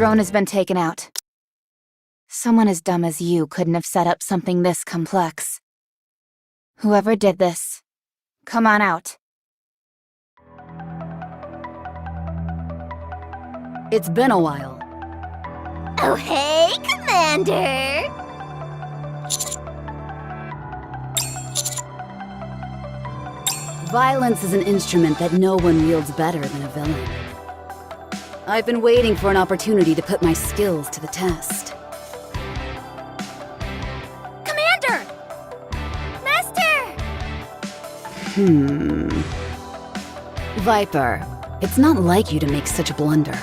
drone has been taken out. Someone as dumb as you couldn't have set up something this complex. Whoever did this, come on out. It's been a while. Oh, hey, Commander! Violence is an instrument that no one wields better than a villain. I've been waiting for an opportunity to put my skills to the test. Commander! Master! Viper, it's not like you to make such a blunder.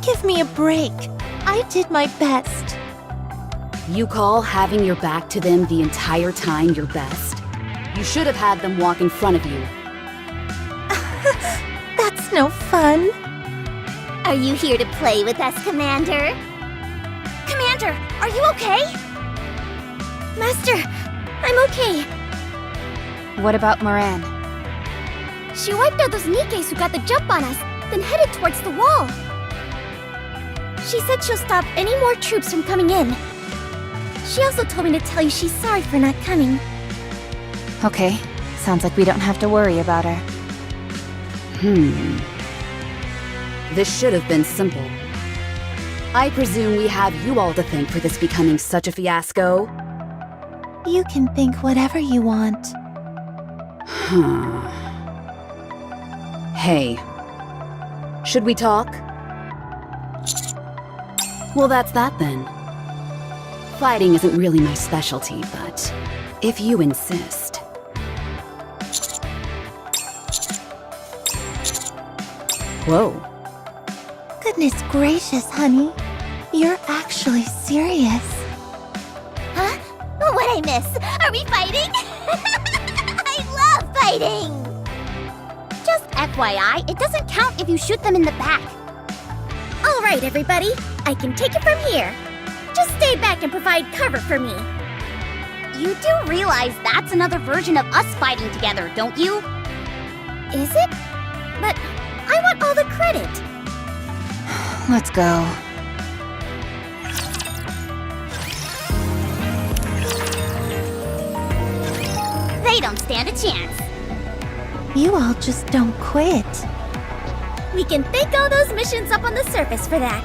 Give me a break. I did my best. You call having your back to them the entire time your best? You should have had them walk in front of you. That's no fun. Are you here to play with us, Commander? Commander, are you okay? Master, I'm okay. What about Moran? She wiped out those nikkes who got the jump on us, then headed towards the wall. She said she'll stop any more troops from coming in. She also told me to tell you she's sorry for not coming. Okay, sounds like we don't have to worry about her. This should have been simple. I presume we have you all to thank for this becoming such a fiasco? You can think whatever you want. Hey. Should we talk? Well, that's that then. Fighting isn't really my specialty, but if you insist. Whoa. Goodness gracious, honey. You're actually serious. Huh? What'd I miss? Are we fighting? I love fighting! Just FYI, it doesn't count if you shoot them in the back. Alright, everybody. I can take it from here. Just stay back and provide cover for me. You do realize that's another version of us fighting together, don't you? Is it? But I want all the credit. Let's go. They don't stand a chance. You all just don't quit. We can thank all those missions up on the surface for that.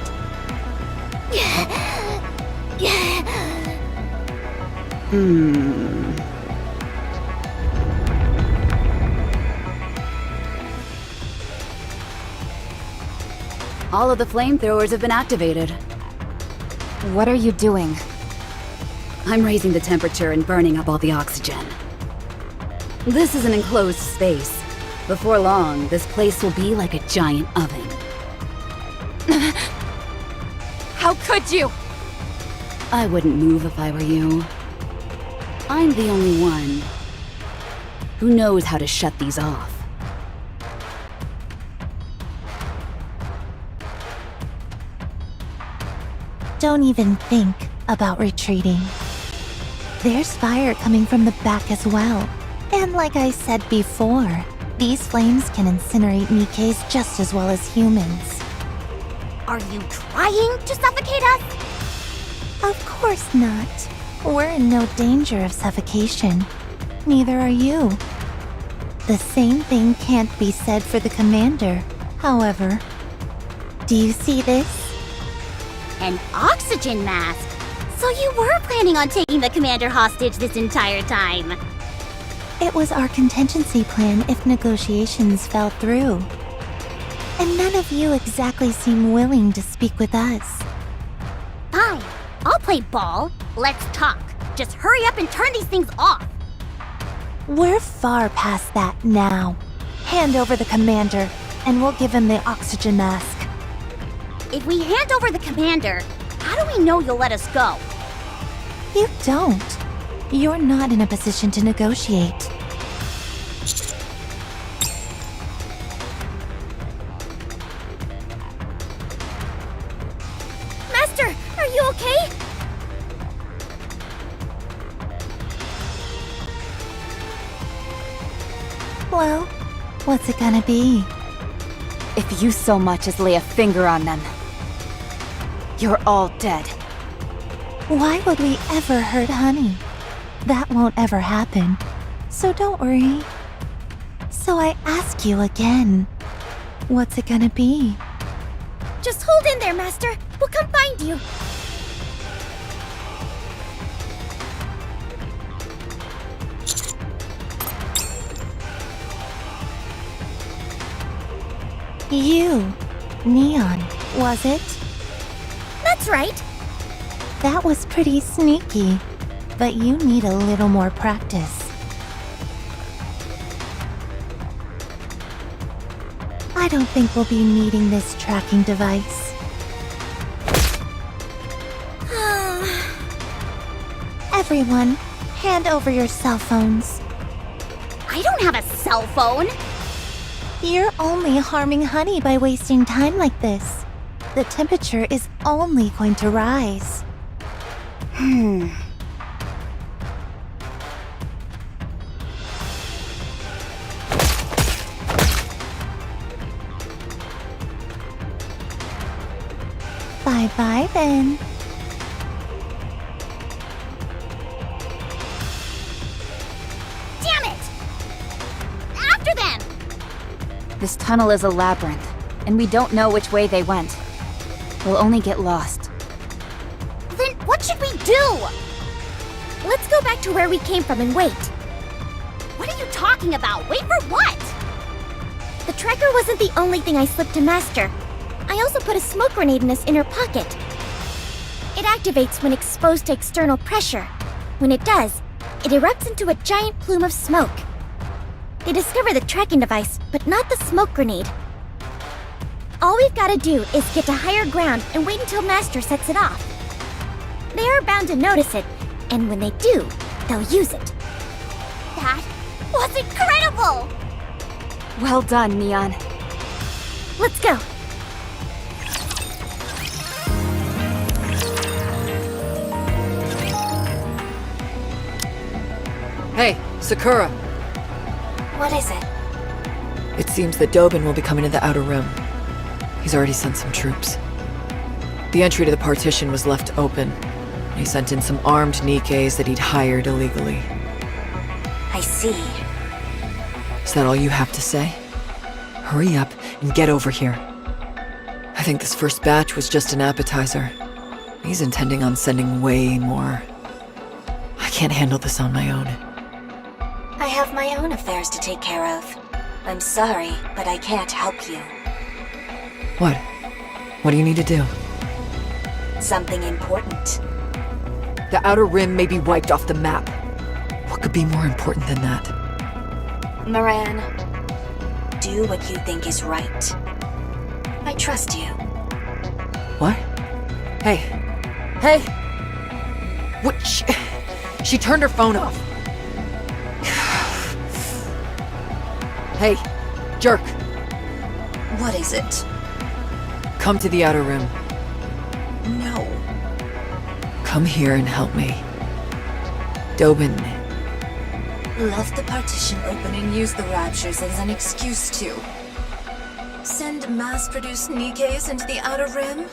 All of the flamethrowers have been activated. What are you doing? I'm raising the temperature and burning up all the oxygen. This is an enclosed space. Before long, this place will be like a giant oven. How could you? I wouldn't move if I were you. I'm the only one who knows how to shut these off. Don't even think about retreating. There's fire coming from the back as well. And like I said before, these flames can incinerate nikkes just as well as humans. Are you trying to suffocate us? Of course not. We're in no danger of suffocation. Neither are you. The same thing can't be said for the commander, however. Do you see this? An oxygen mask? So you were planning on taking the commander hostage this entire time? It was our contingency plan if negotiations fell through. And none of you exactly seem willing to speak with us. Fine, I'll play ball. Let's talk. Just hurry up and turn these things off. We're far past that now. Hand over the commander, and we'll give him the oxygen mask. If we hand over the commander, how do we know you'll let us go? You don't. You're not in a position to negotiate. Master, are you okay? Well, what's it gonna be? If you so much as lay a finger on them. You're all dead. Why would we ever hurt Honey? That won't ever happen. So don't worry. So I ask you again, what's it gonna be? Just hold in there, Master. We'll come find you. You, Neon, was it? That's right. That was pretty sneaky, but you need a little more practice. I don't think we'll be needing this tracking device. Everyone, hand over your cell phones. I don't have a cell phone. You're only harming Honey by wasting time like this. The temperature is only going to rise. Bye-bye then. Damn it! After them! This tunnel is a labyrinth, and we don't know which way they went. We'll only get lost. Then what should we do? Let's go back to where we came from and wait. What are you talking about? Wait for what? The tracker wasn't the only thing I slipped to Master. I also put a smoke grenade in his inner pocket. It activates when exposed to external pressure. When it does, it erupts into a giant plume of smoke. They discover the tracking device, but not the smoke grenade. All we've got to do is get to higher ground and wait until Master sets it off. They are bound to notice it, and when they do, they'll use it. That was incredible! Well done, Neon. Let's go. Hey, Sakura. What is it? It seems that Dobin will be coming to the Outer Rim. He's already sent some troops. The entry to the partition was left open. He sent in some armed nikkes that he'd hired illegally. I see. Is that all you have to say? Hurry up and get over here. I think this first batch was just an appetizer. He's intending on sending way more. I can't handle this on my own. I have my own affairs to take care of. I'm sorry, but I can't help you. What? What do you need to do? Something important. The Outer Rim may be wiped off the map. What could be more important than that? Moran, do what you think is right. I trust you. What? Hey. Hey! What? She turned her phone off. Hey, jerk. What is it? Come to the Outer Rim. No. Come here and help me. Dobin. Left the partition open and used the raptures as an excuse to send mass-produced nikkes into the Outer Rim?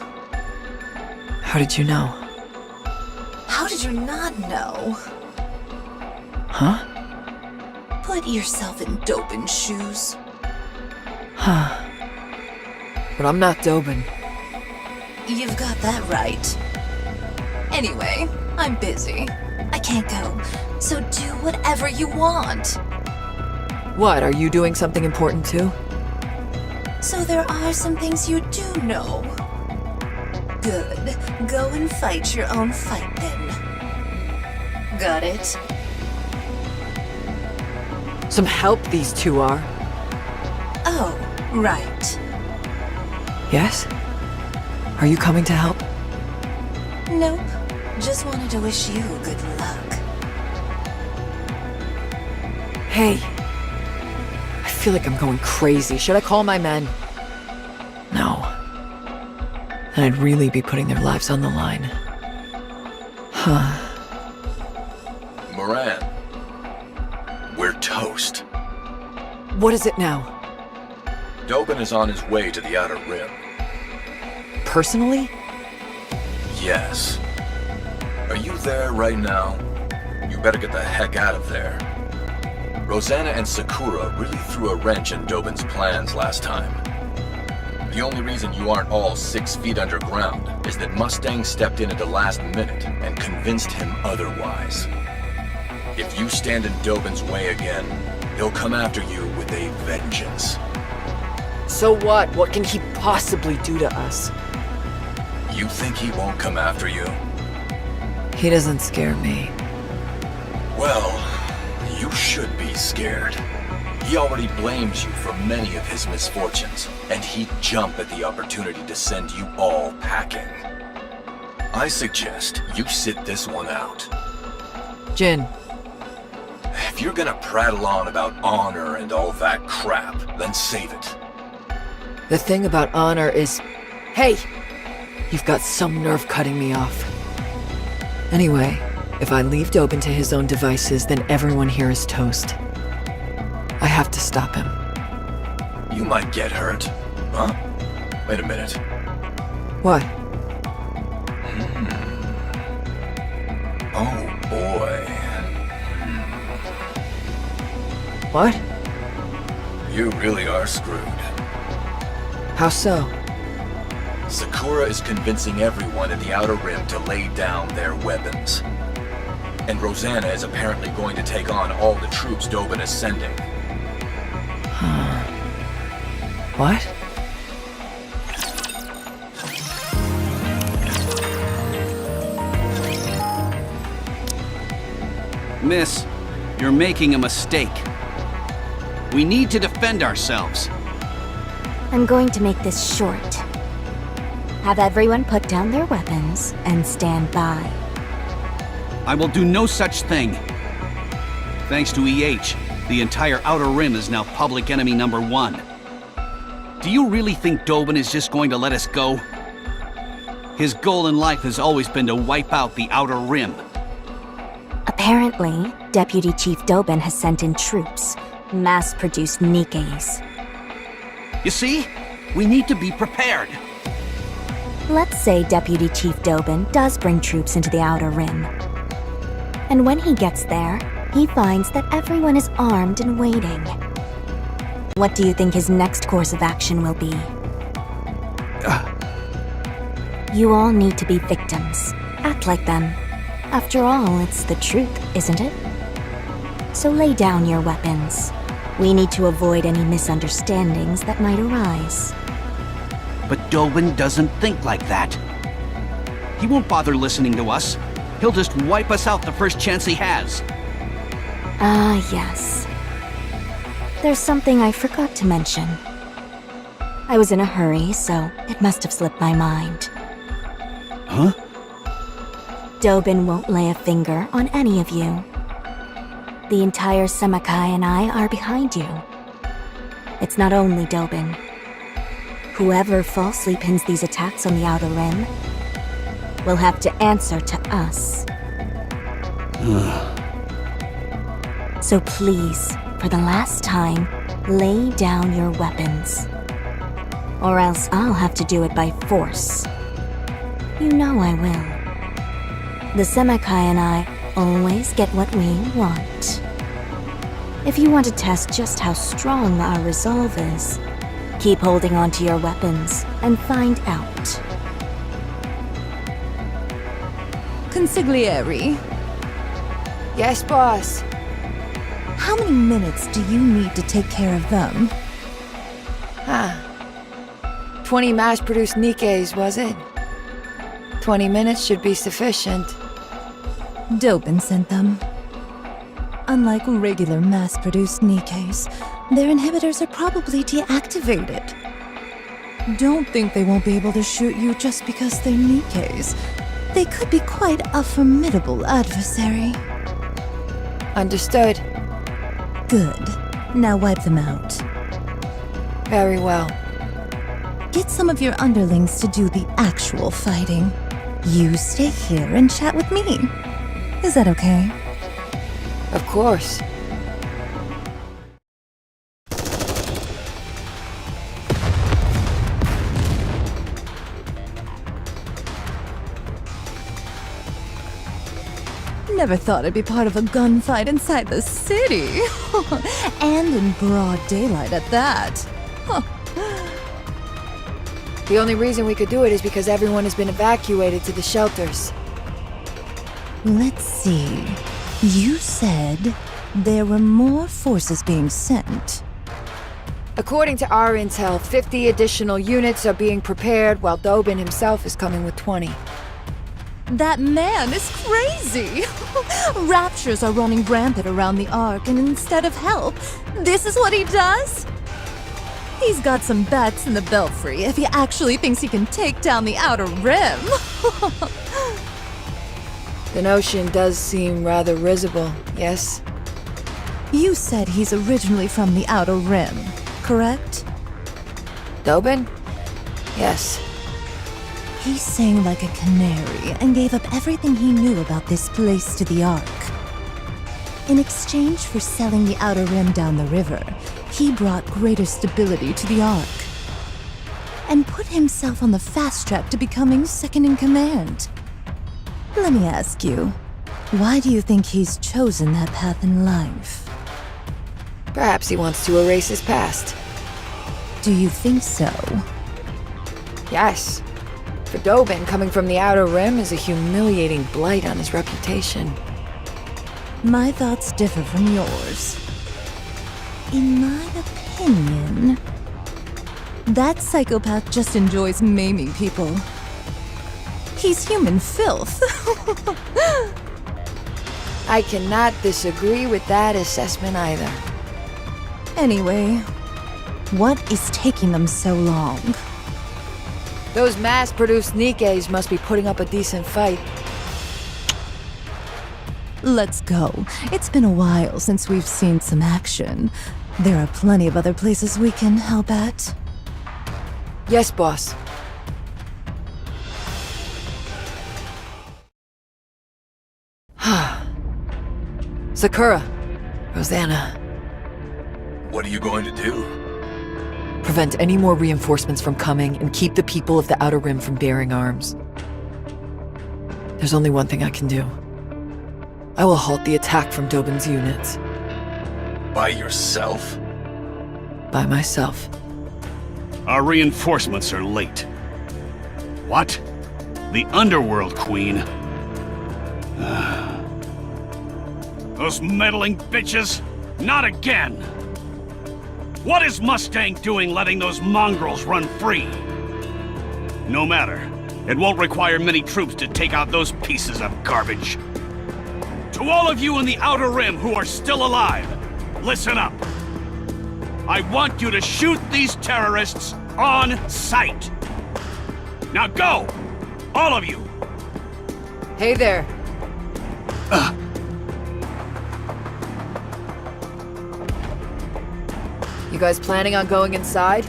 How did you know? How did you not know? Huh? Put yourself in Dobin's shoes. Huh. But I'm not Dobin. You've got that right. Anyway, I'm busy. I can't go, so do whatever you want. What, are you doing something important too? So there are some things you do know. Good. Go and fight your own fight then. Got it? Some help these two are. Oh, right. Yes? Are you coming to help? Nope. Just wanted to wish you good luck. Hey. I feel like I'm going crazy. Should I call my men? No. Then I'd really be putting their lives on the line. Huh. Moran. We're toast. What is it now? Dobin is on his way to the Outer Rim. Personally? Yes. Are you there right now? You better get the heck out of there. Rosanna and Sakura really threw a wrench in Dobin's plans last time. The only reason you aren't all 6 feet underground is that Mustang stepped in at the last minute and convinced him otherwise. If you stand in Dobin's way again, he'll come after you with a vengeance. So what? What can he possibly do to us? You think he won't come after you? He doesn't scare me. Well, you should be scared. He already blames you for many of his misfortunes, and he'd jump at the opportunity to send you all packing. I suggest you sit this one out. Jin, If you're gonna prattle on about honor and all that crap, then save it. the thing about honor is... Hey! You've got some nerve cutting me off. Anyway, if I leave Dobin to his own devices, then everyone here is toast. I have to stop him. You might get hurt. Huh? Wait a minute. What? Oh boy. What? You really are screwed. How so? Sakura is convincing everyone in the Outer Rim to lay down their weapons. And Rosanna is apparently going to take on all the troops Dobin is sending. What? Miss, you're making a mistake. We need to defend ourselves. I'm going to make this short. Have everyone put down their weapons and stand by. I will do no such thing. Thanks to EH, the entire Outer Rim is now public enemy #1. Do you really think Dobin is just going to let us go? His goal in life has always been to wipe out the Outer Rim. Apparently, Deputy Chief Dobin has sent in troops, mass-produced nikkes. You see? We need to be prepared. Let's say Deputy Chief Dobin does bring troops into the Outer Rim. And when he gets there, he finds that everyone is armed and waiting. What do you think his next course of action will be? You all need to be victims. Act like them. After all, it's the truth, isn't it? So lay down your weapons. We need to avoid any misunderstandings that might arise. But Dobin doesn't think like that. He won't bother listening to us. He'll just wipe us out the first chance he has. Ah, yes. There's something I forgot to mention. I was in a hurry, so it must have slipped my mind. Huh? Dobin won't lay a finger on any of you. The entire Semakai and I are behind you. It's not only Dobin. Whoever falsely pins these attacks on the Outer Rim will have to answer to us. So please, for the last time, lay down your weapons. Or else I'll have to do it by force. You know I will. The Semakai and I always get what we want. If you want to test just how strong our resolve is, keep holding on to your weapons and find out. Consigliere, Yes, boss. how many minutes do you need to take care of them? 20 mass-produced nikkes, was it? 20 minutes should be sufficient. Dobin sent them. Unlike regular mass-produced nikkes, their inhibitors are probably deactivated. Don't think they won't be able to shoot you just because they're nikkes. They could be quite a formidable adversary. Understood. Good. Now wipe them out. Very well. Get some of your underlings to do the actual fighting. You stay here and chat with me. Is that okay? Of course. Never thought I'd be part of a gunfight inside the city. And in broad daylight at that. The only reason we could do it is because everyone has been evacuated to the shelters. Let's see. You said there were more forces being sent. According to our intel, 50 additional units are being prepared, while Dobin himself is coming with 20. That man is crazy! Raptures are running rampant around the Ark, and instead of help, this is what he does? He's got some bats in the belfry if he actually thinks he can take down the Outer Rim. The notion does seem rather risible, yes? You said he's originally from the Outer Rim, correct? Dobin? Yes. He sang like a canary and gave up everything he knew about this place to the Ark. In exchange for selling the Outer Rim down the river, he brought greater stability to the Ark and put himself on the fast track to becoming second in command. Let me ask you, why do you think he's chosen that path in life? Perhaps he wants to erase his past. Do you think so? Yes. For Dobin, coming from the Outer Rim is a humiliating blight on his reputation. My thoughts differ from yours. In my opinion, that psychopath just enjoys maiming people. He's human filth. I cannot disagree with that assessment either. Anyway, what is taking them so long? Those mass-produced nikkes must be putting up a decent fight. Let's go. It's been a while since we've seen some action. There are plenty of other places we can help at. Yes, boss. Sakura, Rosanna. What are you going to do? Prevent any more reinforcements from coming and keep the people of the Outer Rim from bearing arms. There's only one thing I can do. I will halt the attack from Dobin's units. By yourself? By myself. Our reinforcements are late. What? The Underworld Queen? Those meddling bitches? Not again! What is Mustang doing letting those mongrels run free? No matter. It won't require many troops to take out those pieces of garbage. To all of you in the Outer Rim who are still alive, listen up. I want you to shoot these terrorists on sight. Now go! All of you! Hey there. You guys planning on going inside?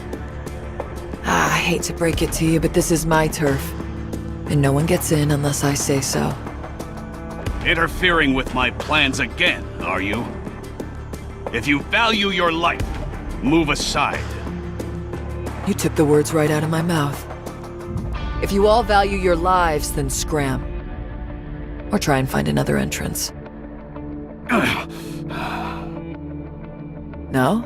I hate to break it to you, but this is my turf. And no one gets in unless I say so. Interfering with my plans again, are you? If you value your life, move aside. You took the words right out of my mouth. If you all value your lives, then scram. Or try and find another entrance. No?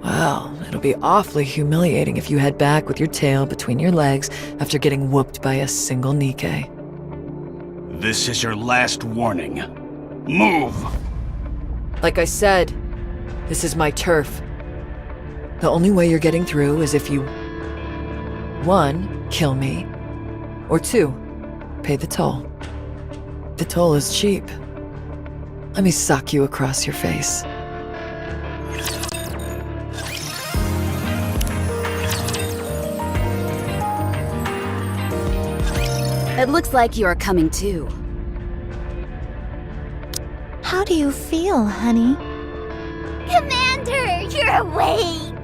Well, it'll be awfully humiliating if you head back with your tail between your legs after getting whooped by a single nikke. This is your last warning. Move! Like I said, this is my turf. The only way you're getting through is if you 1. Kill me, or 2. Pay the toll. The toll is cheap. Let me sock you across your face. It looks like you are coming too. How do you feel, honey? Commander, you're awake!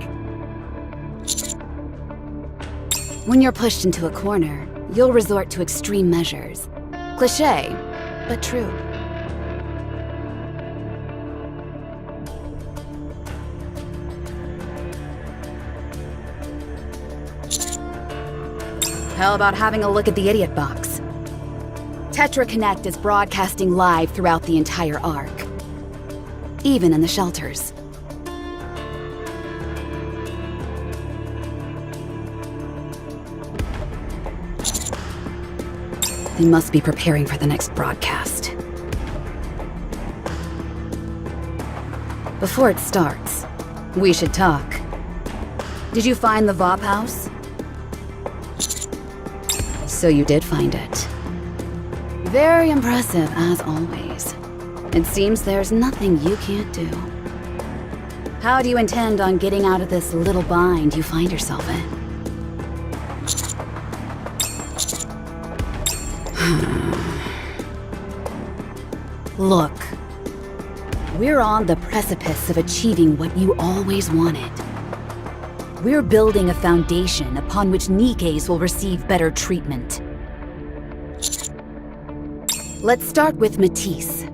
When you're pushed into a corner, you'll resort to extreme measures. Cliché, but true. How about having a look at the idiot box? Tetra Connect is broadcasting live throughout the entire Ark. Even in the shelters. They must be preparing for the next broadcast. Before it starts, we should talk. Did you find the VOP house? So you did find it. Very impressive, as always. It seems there's nothing you can't do. How do you intend on getting out of this little bind you find yourself in? Look, we're on the precipice of achieving what you always wanted. We're building a foundation upon which nikkes will receive better treatment. Let's start with Matisse.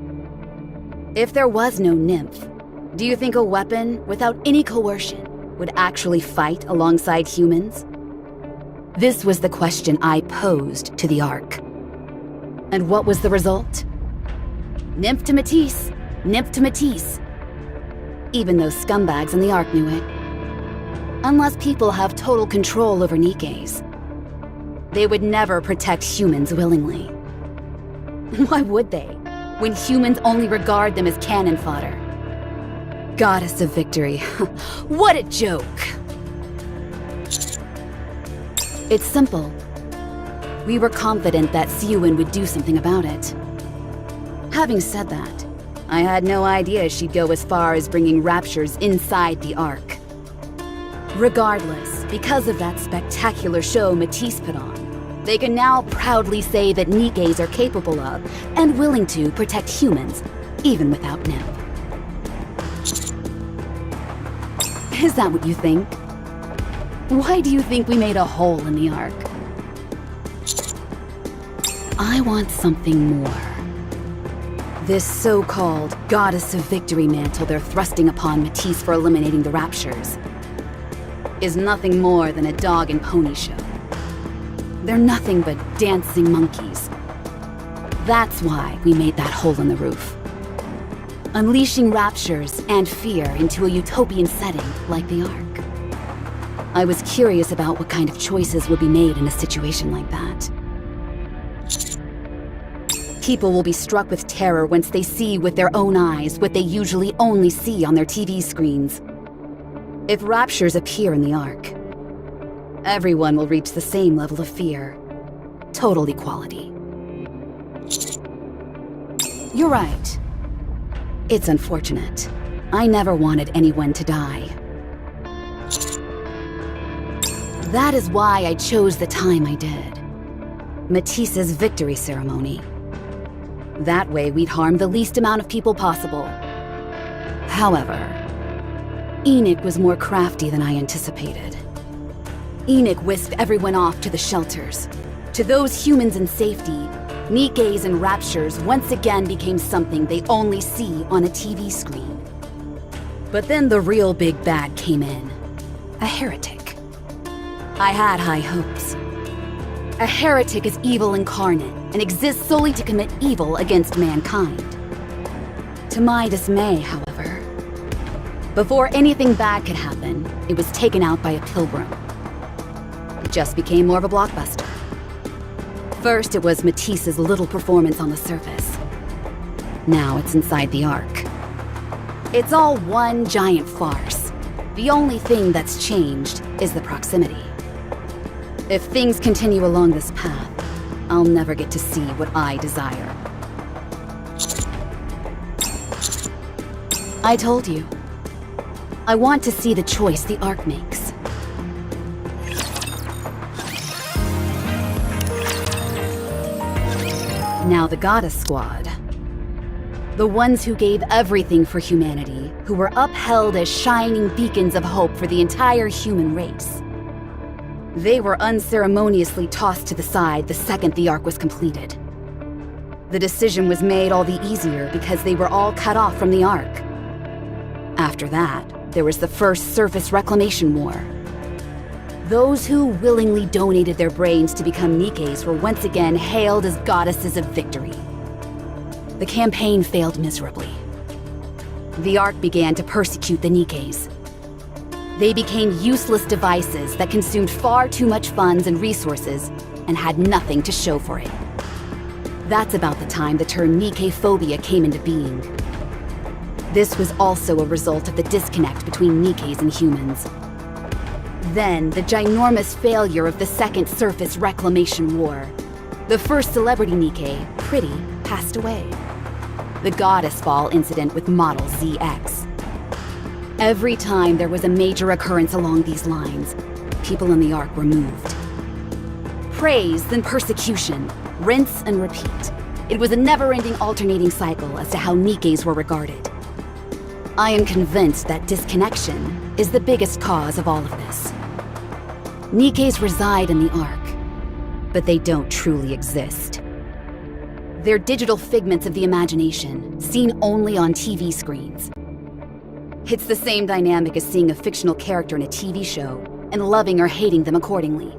If there was no nymph, do you think a weapon without any coercion would actually fight alongside humans? This was the question I posed to the Ark. And what was the result? Nymph to Matisse, nymph to Matisse. Even those scumbags in the Ark knew it. Unless people have total control over nikkes, they would never protect humans willingly. Why would they, when humans only regard them as cannon fodder? Goddess of victory. What a joke! It's simple. We were confident that Siuin would do something about it. Having said that, I had no idea she'd go as far as bringing raptures inside the Ark. Regardless, because of that spectacular show Matisse put on, they can now proudly say that nikkes are capable of and willing to protect humans, even without nymph. Is that what you think? Why do you think we made a hole in the Ark? I want something more. This so-called Goddess of Victory mantle they're thrusting upon Matisse for eliminating the raptures is nothing more than a dog and pony show. They're nothing but dancing monkeys. That's why we made that hole in the roof. Unleashing raptures and fear into a utopian setting like the Ark. I was curious about what kind of choices would be made in a situation like that. People will be struck with terror once they see with their own eyes what they usually only see on their TV screens. If raptures appear in the Ark, everyone will reach the same level of fear. Total equality. You're right. It's unfortunate. I never wanted anyone to die. That is why I chose the time I did. Matisse's victory ceremony. That way we'd harm the least amount of people possible. However, Enoch was more crafty than I anticipated. Enoch whisked everyone off to the shelters. To those humans in safety, nikkes and raptures once again became something they only see on a TV screen. But then the real big bad came in. A heretic. I had high hopes. A heretic is evil incarnate and exists solely to commit evil against mankind. To my dismay, however, before anything bad could happen, it was taken out by a pilgrim. It just became more of a blockbuster. First, it was Matisse's little performance on the surface. Now it's inside the Ark. It's all one giant farce. The only thing that's changed is the proximity. If things continue along this path, I'll never get to see what I desire. I told you. I want to see the choice the Ark makes. Now the Goddess Squad. The ones who gave everything for humanity, who were upheld as shining beacons of hope for the entire human race. They were unceremoniously tossed to the side the second the Ark was completed. The decision was made all the easier because they were all cut off from the Ark. After that, there was the first surface reclamation war. Those who willingly donated their brains to become nikkes were once again hailed as goddesses of victory. The campaign failed miserably. The Ark began to persecute the nikkes. They became useless devices that consumed far too much funds and resources and had nothing to show for it. That's about the time the term nikke-phobia came into being. This was also a result of the disconnect between nikkes and humans. Then, the ginormous failure of the Second Surface Reclamation War. The first celebrity nikke, Pretty, passed away. The Goddess Ball incident with model ZX. Every time there was a major occurrence along these lines, people in the Ark were moved. Praise, then persecution, rinse and repeat. It was a never-ending alternating cycle as to how nikkes were regarded. I am convinced that disconnection is the biggest cause of all of this. Nikkes reside in the Ark, but they don't truly exist. They're digital figments of the imagination, seen only on TV screens. It's the same dynamic as seeing a fictional character in a TV show and loving or hating them accordingly.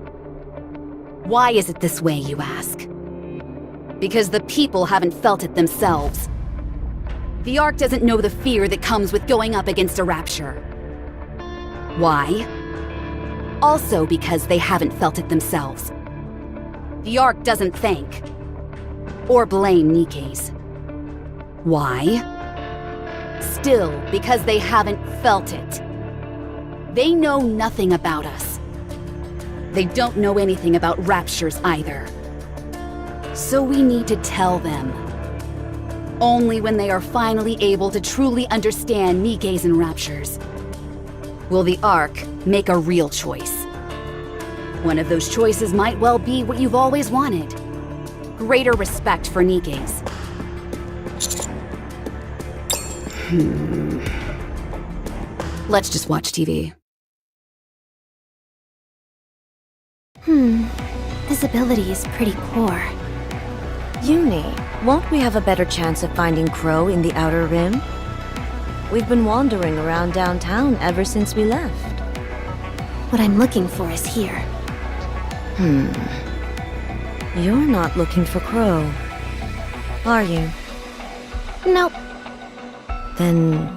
Why is it this way, you ask? Because the people haven't felt it themselves. The Ark doesn't know the fear that comes with going up against a rapture. Why? Also because they haven't felt it themselves. The Ark doesn't thank or blame nikkes. Why? Still, because they haven't felt it. They know nothing about us. They don't know anything about raptures either. So we need to tell them. Only when they are finally able to truly understand nikkes and raptures will the Ark make a real choice. One of those choices might well be what you've always wanted. Greater respect for nikkes. Let's just watch TV. Visibility is pretty poor. Uni, won't we have a better chance of finding Crow in the Outer Rim? We've been wandering around downtown ever since we left. What I'm looking for is here. You're not looking for Crow, are you? Nope. Then,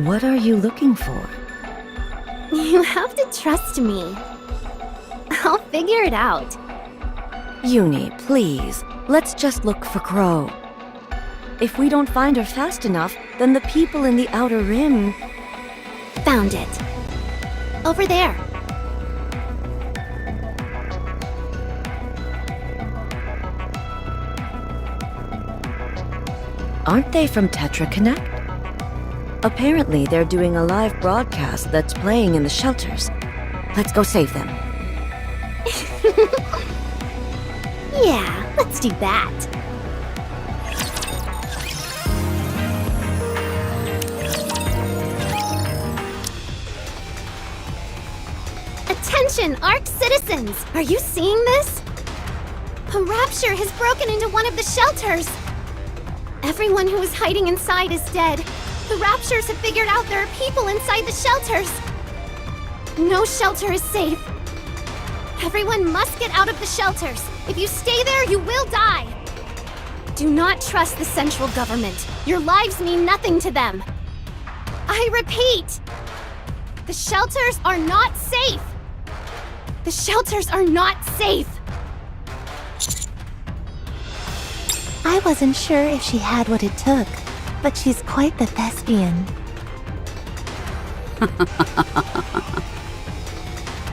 what are you looking for? You have to trust me. I'll figure it out. Uni, please, let's just look for Crow. If we don't find her fast enough, then the people in the Outer Rim... Found it. Over there. Aren't they from Tetra Connect? Apparently, they're doing a live broadcast that's playing in the shelters. Let's go save them. Yeah, let's do that. Attention, Ark citizens! Are you seeing this? A rapture has broken into one of the shelters. Everyone who was hiding inside is dead. The raptures have figured out there are people inside the shelters. No shelter is safe. Everyone must get out of the shelters. If you stay there, you will die. Do not trust the central government. Your lives mean nothing to them. I repeat, the shelters are not safe. The shelters are not safe. I wasn't sure if she had what it took, but she's quite the thespian.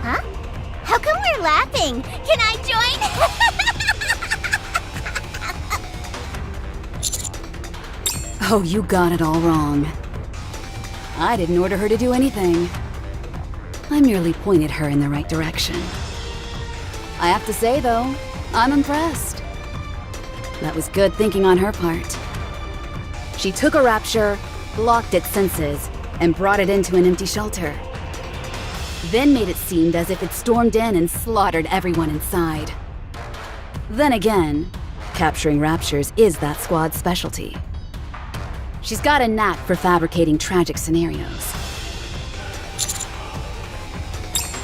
Huh? How come we're laughing? Can I join? Oh, you got it all wrong. I didn't order her to do anything. I merely pointed her in the right direction. I have to say, though, I'm impressed. That was good thinking on her part. She took a rapture, blocked its senses, and brought it into an empty shelter. Then made it seem as if it stormed in and slaughtered everyone inside. Then again, capturing raptures is that squad's specialty. She's got a knack for fabricating tragic scenarios.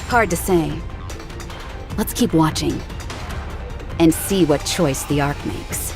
Hard to say, Let's keep watching and see what choice the Ark makes.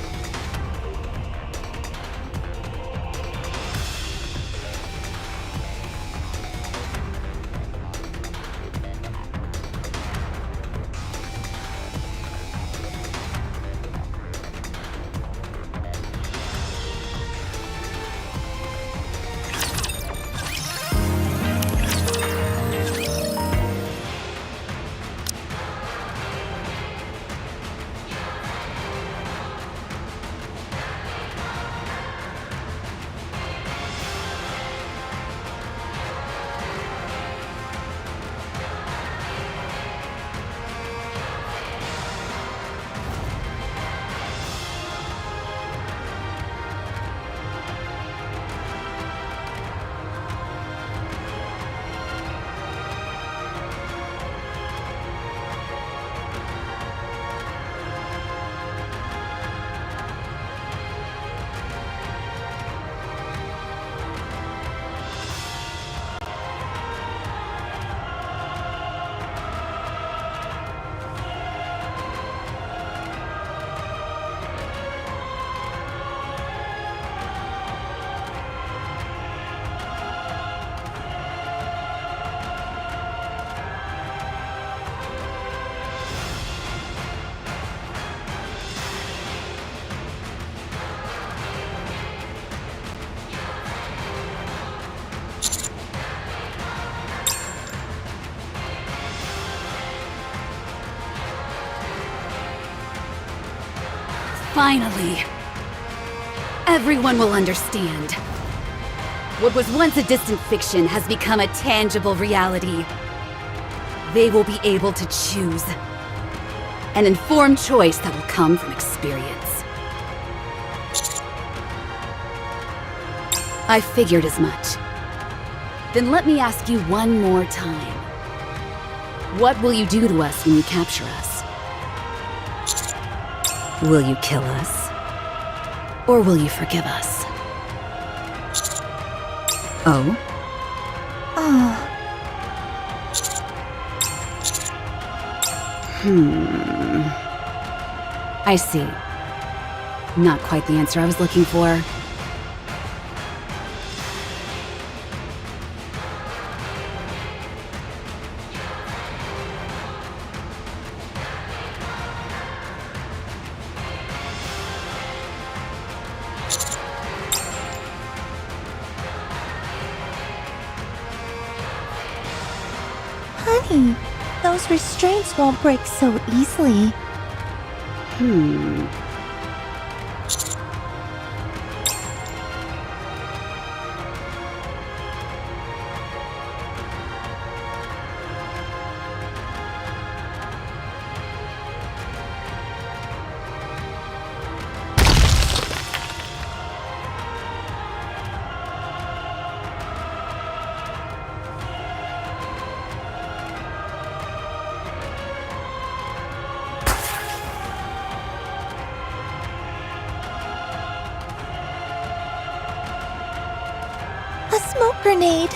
Finally! Everyone will understand. What was once a distant fiction has become a tangible reality. They will be able to choose. An informed choice that will come from experience. I figured as much. Then let me ask you one more time. What will you do to us when you capture us? Will you kill us? Or will you forgive us? Oh? I see. Not quite the answer I was looking for. Honey, those restraints won't break so easily. A smoke grenade!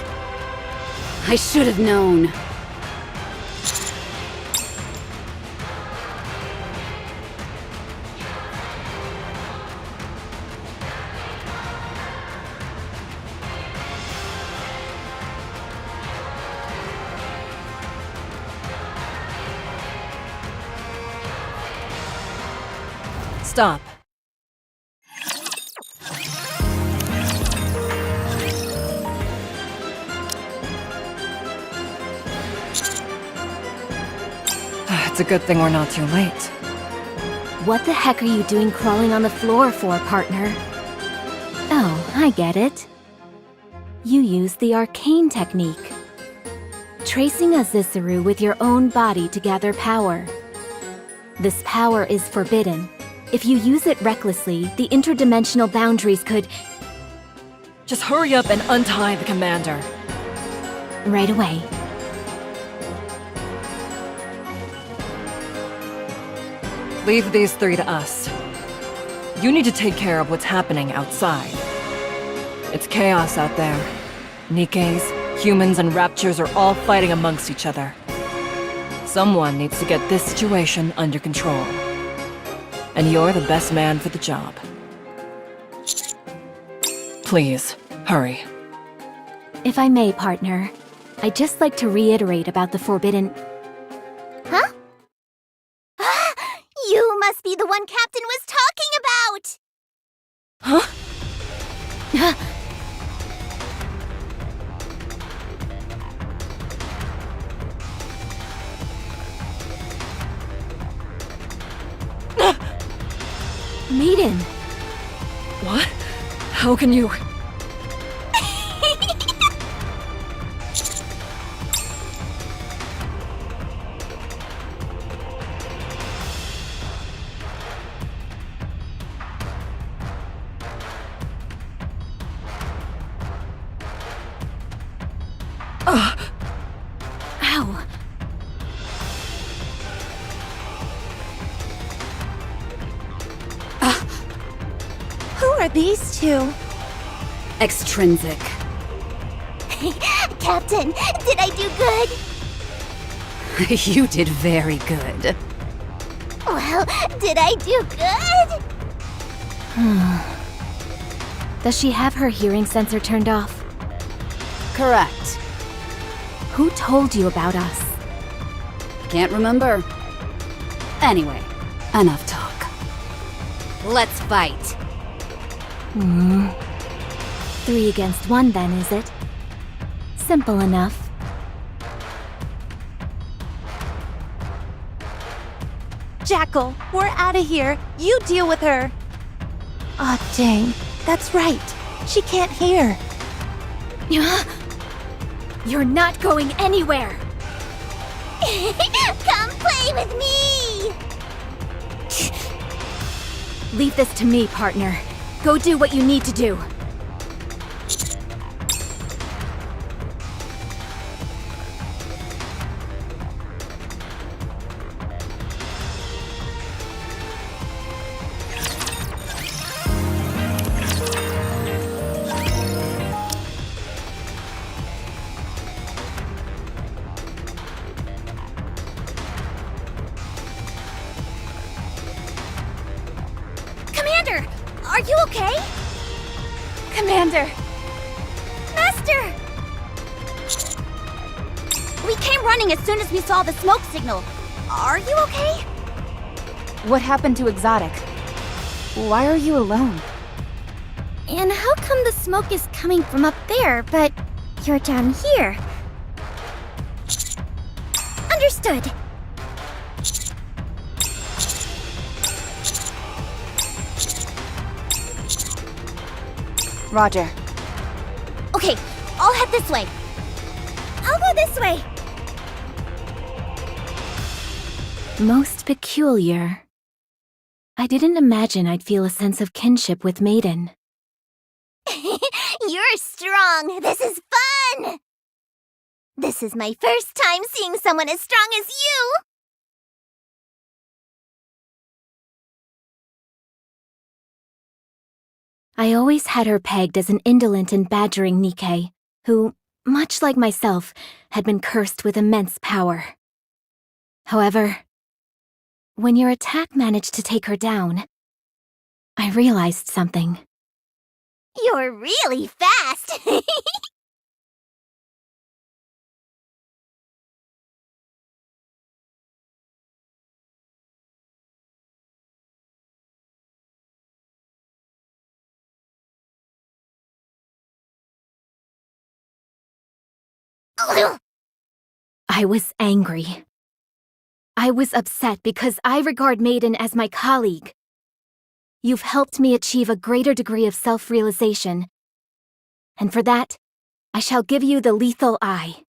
I should have known. Stop. It's a good thing we're not too late. What the heck are you doing crawling on the floor for, partner? Oh, I get it. You use the arcane technique. Tracing a Zissaru with your own body to gather power. This power is forbidden. If you use it recklessly, the interdimensional boundaries could... Just hurry up and untie the commander. Right away. Leave these three to us. You need to take care of what's happening outside. It's chaos out there. Nikkes, humans, and raptures are all fighting amongst each other. Someone needs to get this situation under control. And you're the best man for the job. Please, hurry. If I may, partner, I'd just like to reiterate about the forbidden... Huh? You must be the one Captain was talking about! Huh? Maiden! What? How can you... Ow! Who are these two? Extrinsic. Captain, did I do good? You did very good. Well, did I do good? Does she have her hearing sensor turned off? Correct. Who told you about us? Can't remember. Anyway, enough talk. Let's fight. 3 against 1 then, is it? Simple enough. Jackal, we're out of here. You deal with her. Aw, dang. That's right. She can't hear. You're not going anywhere! Come play with me! Leave this to me, partner. Go do what you need to do. Commander, are you okay? Commander! Master! We came running as soon as we saw the smoke signal. Are you okay? What happened to Exotic? Why are you alone? And how come the smoke is coming from up there, but you're down here? Understood. Roger. Okay, I'll head this way. I'll go this way. Most peculiar. I didn't imagine I'd feel a sense of kinship with Maiden. You're strong. This is fun. This is my first time seeing someone as strong as you. I always had her pegged as an indolent and badgering Nikke, who, much like myself, had been cursed with immense power. However, when your attack managed to take her down, I realized something. You're really fast. I was angry. I was upset because I regard Maiden as my colleague. You've helped me achieve a greater degree of self-realization, and for that, I shall give you the lethal eye.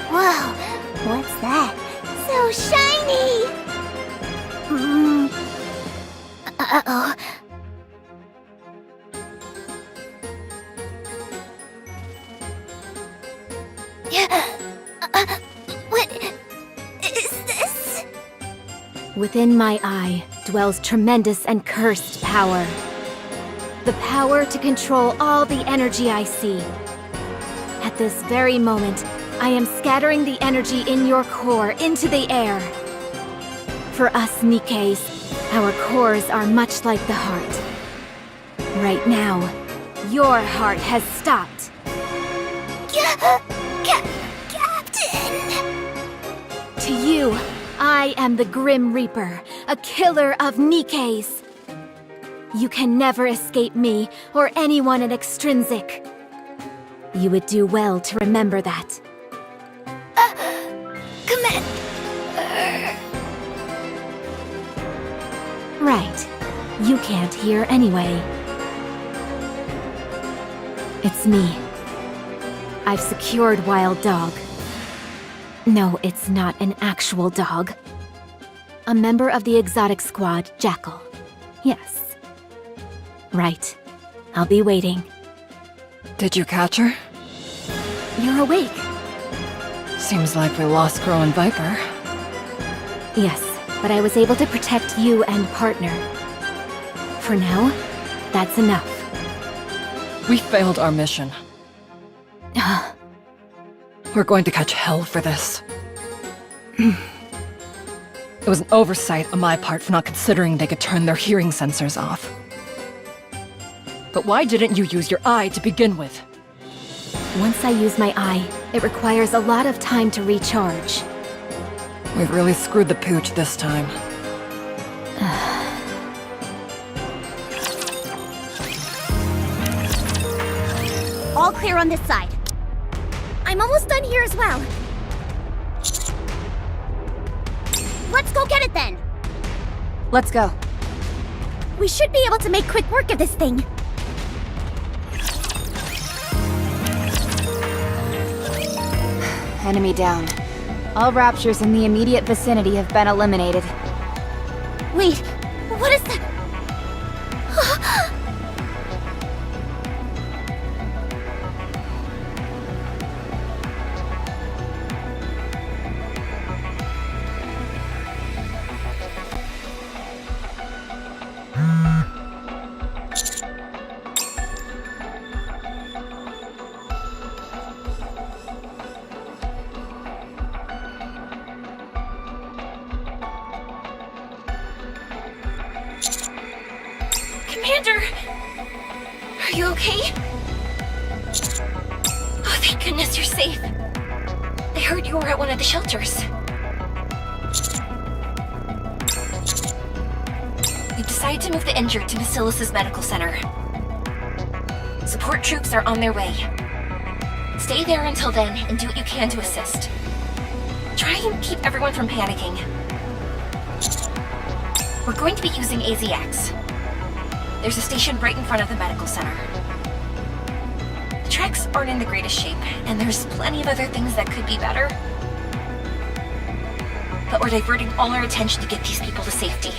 Whoa, what's that? So shiny! Uh-oh. What is this? Within my eye dwells tremendous and cursed power. the power to control all the energy I see. At this very moment, I am scattering the energy in your core into the air. For us Nikkes, our cores are much like the heart. Right now, your heart has stopped. Captain! To you, I am the Grim Reaper, a killer of Nikkes. You can never escape me or anyone at Extrinsic. You would do well to remember that. Right. You can't hear anyway. It's me. I've secured Wild Dog. No, it's not an actual dog. A member of the exotic squad, Jackal. Yes. Right. I'll be waiting. Did you catch her? You're awake. Seems like we lost Crow and Viper. Yes, but I was able to protect you and partner. For now, that's enough. We failed our mission. We're going to catch hell for this. It was an oversight on my part for not considering they could turn their hearing sensors off. But why didn't you use your eye to begin with? Once I use my eye, it requires a lot of time to recharge. We've really screwed the pooch this time. All clear on this side. I'm almost done here as well. Let's go get it then. Let's go. We should be able to make quick work of this thing. Enemy down. All raptures in the immediate vicinity have been eliminated. Wait, what is that? Commander! Are you okay? Oh, thank goodness you're safe. I heard you were at one of the shelters. We decided to move the injured to Basilis's medical center. Support troops are on their way. Stay there until then and do what you can to assist. Try and keep everyone from panicking. We're going to be using AZX. There's a station right in front of the medical center. The tracks aren't in the greatest shape, and there's plenty of other things that could be better. But we're diverting all our attention to get these people to safety.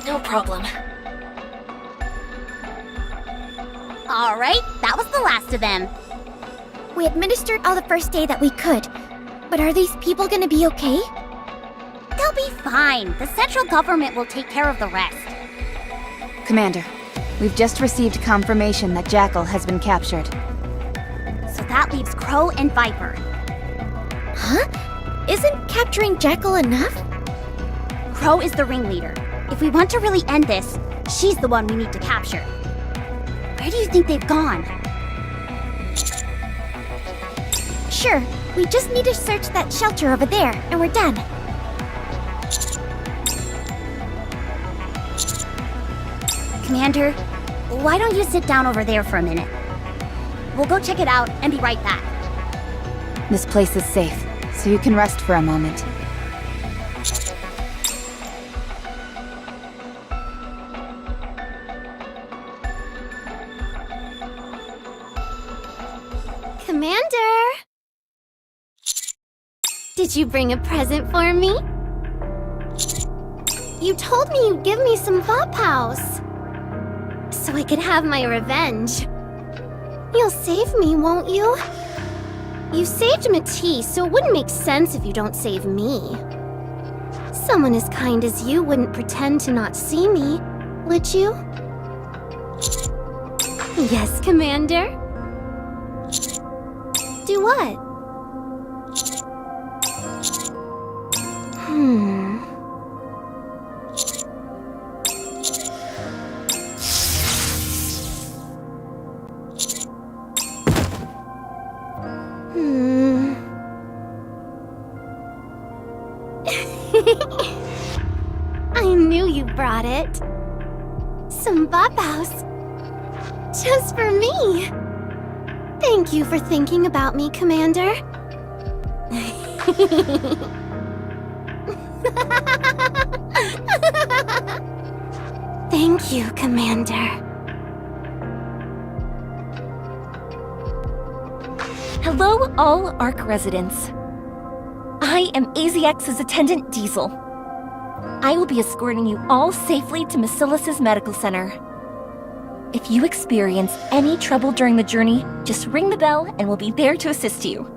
No problem. All right, that was the last of them. We administered all the first aid that we could, but are these people gonna be okay? They'll be fine. The central government will take care of the rest. Commander, we've just received confirmation that Jackal has been captured. So that leaves Crow and Viper. Huh? Isn't capturing Jackal enough? Crow is the ringleader. If we want to really end this, she's the one we need to capture. Where do you think they've gone? Sure, we just need to search that shelter over there, and we're done. Commander, why don't you sit down over there for a minute? We'll go check it out and be right back. This place is safe, so you can rest for a moment. Commander! Did you bring a present for me? You told me you'd give me some Vapows, so I could have my revenge. You'll save me, won't you? You saved Matisse, so it wouldn't make sense if you don't save me. Someone as kind as you wouldn't pretend to not see me, would you? Yes, Commander? Do what? I knew you brought it. Some babos. Just for me. Thank you for thinking about me, Commander. Thank you, Commander. Hello, all ARC residents. I am AZX's attendant Diesel. I will be escorting you all safely to Macilis' medical center. If you experience any trouble during the journey, just ring the bell and we'll be there to assist you.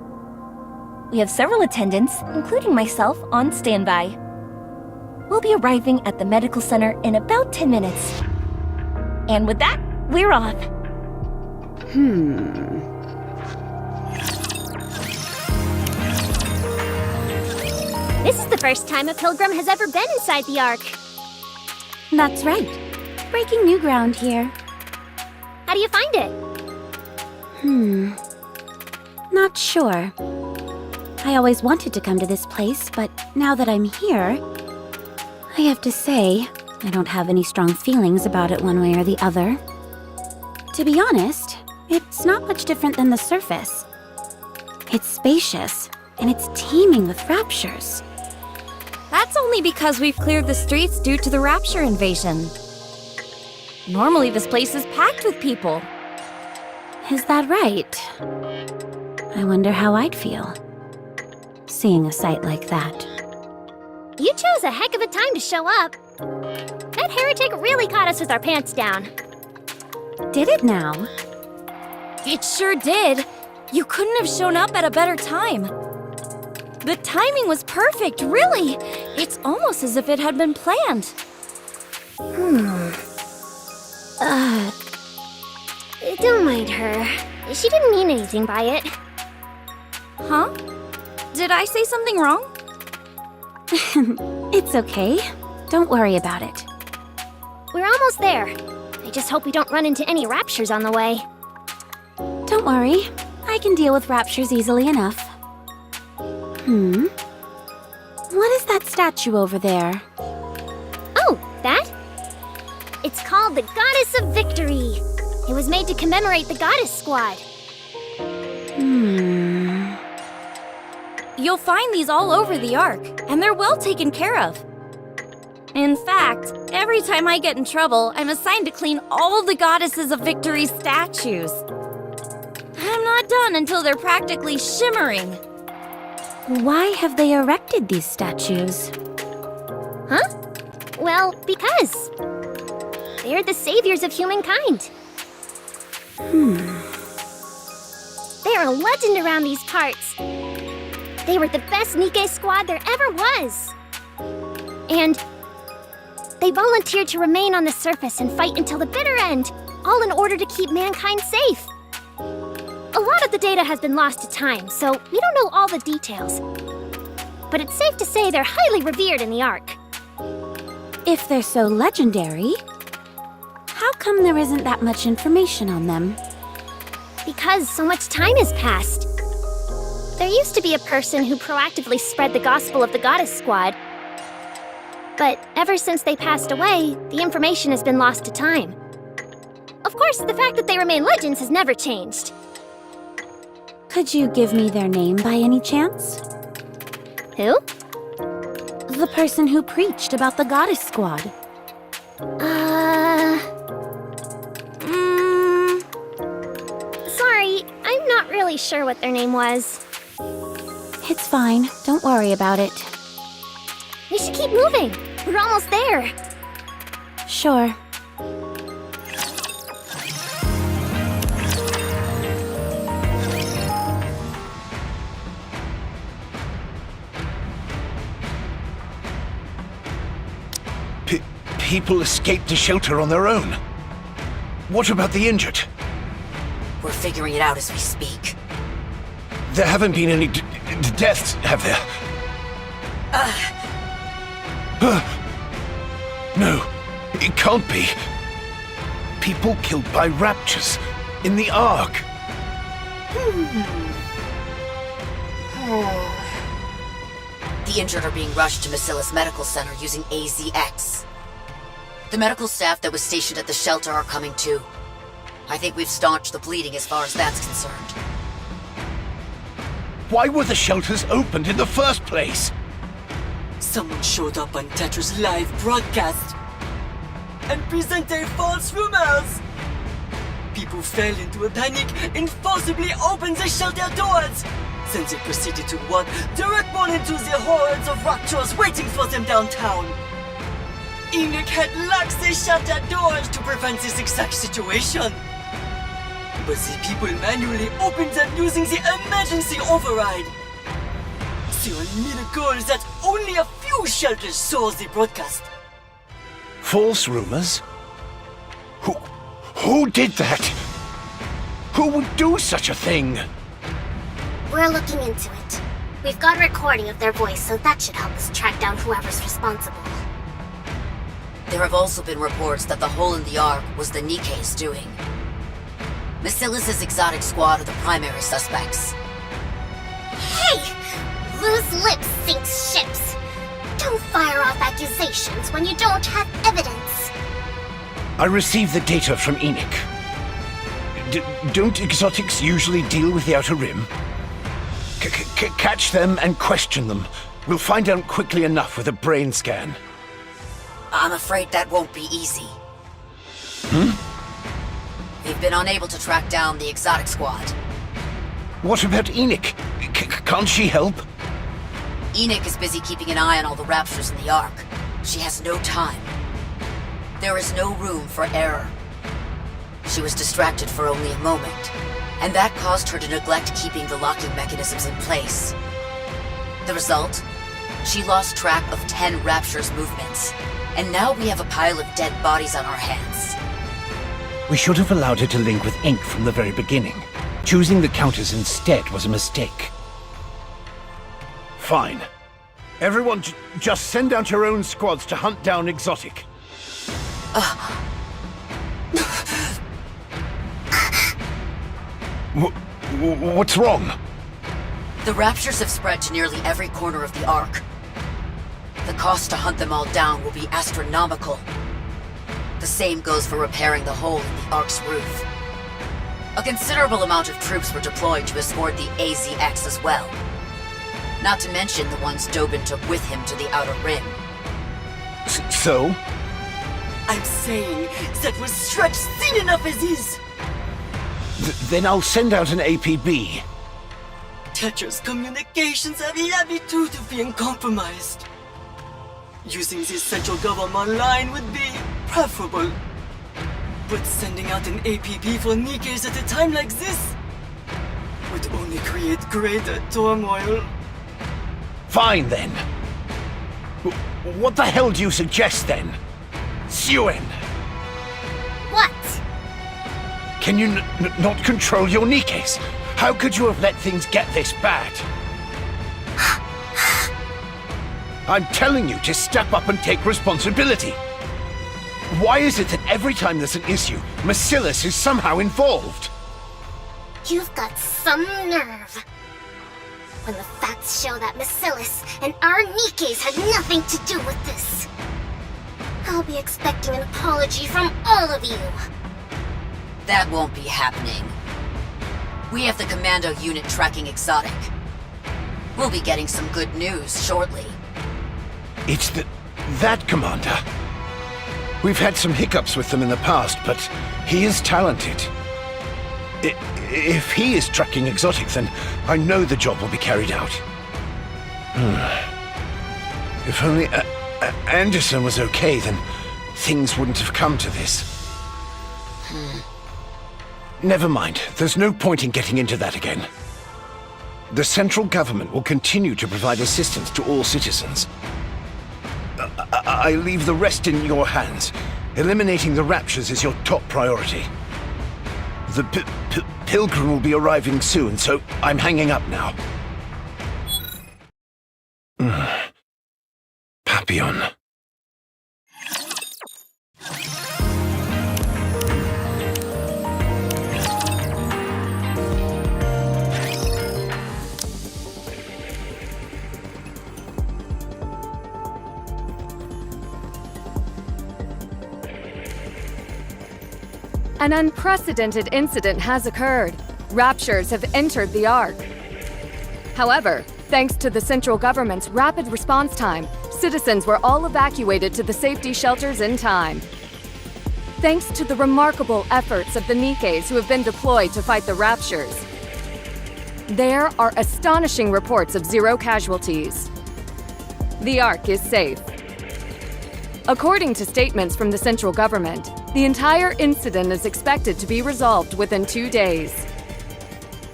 We have several attendants, including myself, on standby. We'll be arriving at the medical center in about 10 minutes. And with that, we're off. This is the first time a pilgrim has ever been inside the Ark. That's right. Breaking new ground here. How do you find it? Not sure. I always wanted to come to this place, but now that I'm here, I have to say, I don't have any strong feelings about it one way or the other. To be honest, it's not much different than the surface. It's spacious, and it's teeming with raptures. That's only because we've cleared the streets due to the Rapture invasion. Normally this place is packed with people. Is that right? I wonder how I'd feel, seeing a sight like that. You chose a heck of a time to show up. That heretic really caught us with our pants down. Did it now? It sure did. You couldn't have shown up at a better time. The timing was perfect, really. It's almost as if it had been planned. Don't mind her. She didn't mean anything by it. Huh? Did I say something wrong? It's okay. Don't worry about it. We're almost there. I just hope we don't run into any raptures on the way. Don't worry. I can deal with raptures easily enough. What is that statue over there? Oh, that? It's called the Goddess of Victory. It was made to commemorate the Goddess Squad. You'll find these all over the Ark, and they're well taken care of. In fact, every time I get in trouble, I'm assigned to clean all the Goddesses of Victory statues. I'm not done until they're practically shimmering. Why have they erected these statues? Huh? Well, because they're the saviors of humankind. They are a legend around these parts. They were the best Nikke squad there ever was. And they volunteered to remain on the surface and fight until the bitter end, all in order to keep mankind safe. A lot of the data has been lost to time, so we don't know all the details. But it's safe to say they're highly revered in the Ark. If they're so legendary, how come there isn't that much information on them? Because so much time has passed. There used to be a person who proactively spread the gospel of the Goddess Squad. But ever since they passed away, the information has been lost to time. Of course, the fact that they remain legends has never changed. Could you give me their name by any chance? Who? The person who preached about the Goddess Squad. Sorry, I'm not really sure what their name was. It's fine. Don't worry about it. We should keep moving. We're almost there. Sure. people escaped the shelter on their own. What about the injured? We're figuring it out as we speak. There haven't been any deaths, have there? No, it can't be. People killed by raptures in the Ark. The injured are being rushed to Massilla's medical center using AZX. The medical staff that was stationed at the shelter are coming too. I think we've staunched the bleeding as far as that's concerned. Why were the shelters opened in the first place? Someone showed up on Tetra's live broadcast and presented false rumors. People fell into a panic and forcibly opened the shelter doors. Then they proceeded to walk directly into the hordes of raptors waiting for them downtown. Enoch had locked the shelter doors to prevent this exact situation. But the people manually opened them using the emergency override. The only miracle is that only a few shelters saw the broadcast. False rumors? Who did that? Who would do such a thing? We're looking into it. We've got a recording of their voice, so that should help us track down whoever's responsible. There have also been reports that the hole in the Ark was the Nikke's doing. Massilla's exotic squad are the primary suspects. Hey! Loose lips sinks ships. Don't fire off accusations when you don't have evidence. I received the data from Enoch. Don't exotics usually deal with the Outer Rim? Catch them and question them. We'll find out quickly enough with a brain scan. I'm afraid that won't be easy. We've been unable to track down the exotic squad. What about Enoch? Can't she help? Enoch is busy keeping an eye on all the raptors in the Ark. She has no time. There is no room for error. She was distracted for only a moment, and that caused her to neglect keeping the locking mechanisms in place. The result? She lost track of 10 raptors' movements, and now we have a pile of dead bodies on our hands. We should have allowed her to link with Ink from the very beginning. Choosing the Countess instead was a mistake. Fine. Everyone just send out your own squads to hunt down Exotic. What's wrong? The raptors have spread to nearly every corner of the Ark. The cost to hunt them all down will be astronomical. The same goes for repairing the hole in the Ark's roof. A considerable amount of troops were deployed to escort the AZX as well. Not to mention the ones Dobin took with him to the Outer Rim. So? I'm saying that was stretched thin enough as is. Then I'll send out an APB. Tetra's communications have the attitude of being compromised. Using the central government line would be preferable. But sending out an APB for Nikke's at a time like this would only create greater turmoil. Fine then. What the hell do you suggest then? Suen! What? Can you not control your Nikke's? How could you have let things get this bad? I'm telling you to step up and take responsibility. Why is it that every time there's an issue, Massilla's is somehow involved? You've got some nerve. When the facts show that Massilla's and our Nikke's had nothing to do with this. I'll be expecting an apology from all of you. That won't be happening. We have the commando unit tracking Exotic. We'll be getting some good news shortly. It's that commander. We've had some hiccups with them in the past, but he is talented. If he is tracking Exotic, then I know the job will be carried out. If only Anderson was okay, then things wouldn't have come to this. Never mind. There's no point in getting into that again. The central government will continue to provide assistance to all citizens. I leave the rest in your hands. Eliminating the raptures is your top priority. The pilgrim will be arriving soon, so I'm hanging up now. Papillon. An unprecedented incident has occurred. Raptures have entered the Ark. However, thanks to the central government's rapid response time, citizens were all evacuated to the safety shelters in time. Thanks to the remarkable efforts of the Nikkes who have been deployed to fight the Raptures, there are astonishing reports of 0 casualties. The Ark is safe. According to statements from the central government, the entire incident is expected to be resolved within 2 days.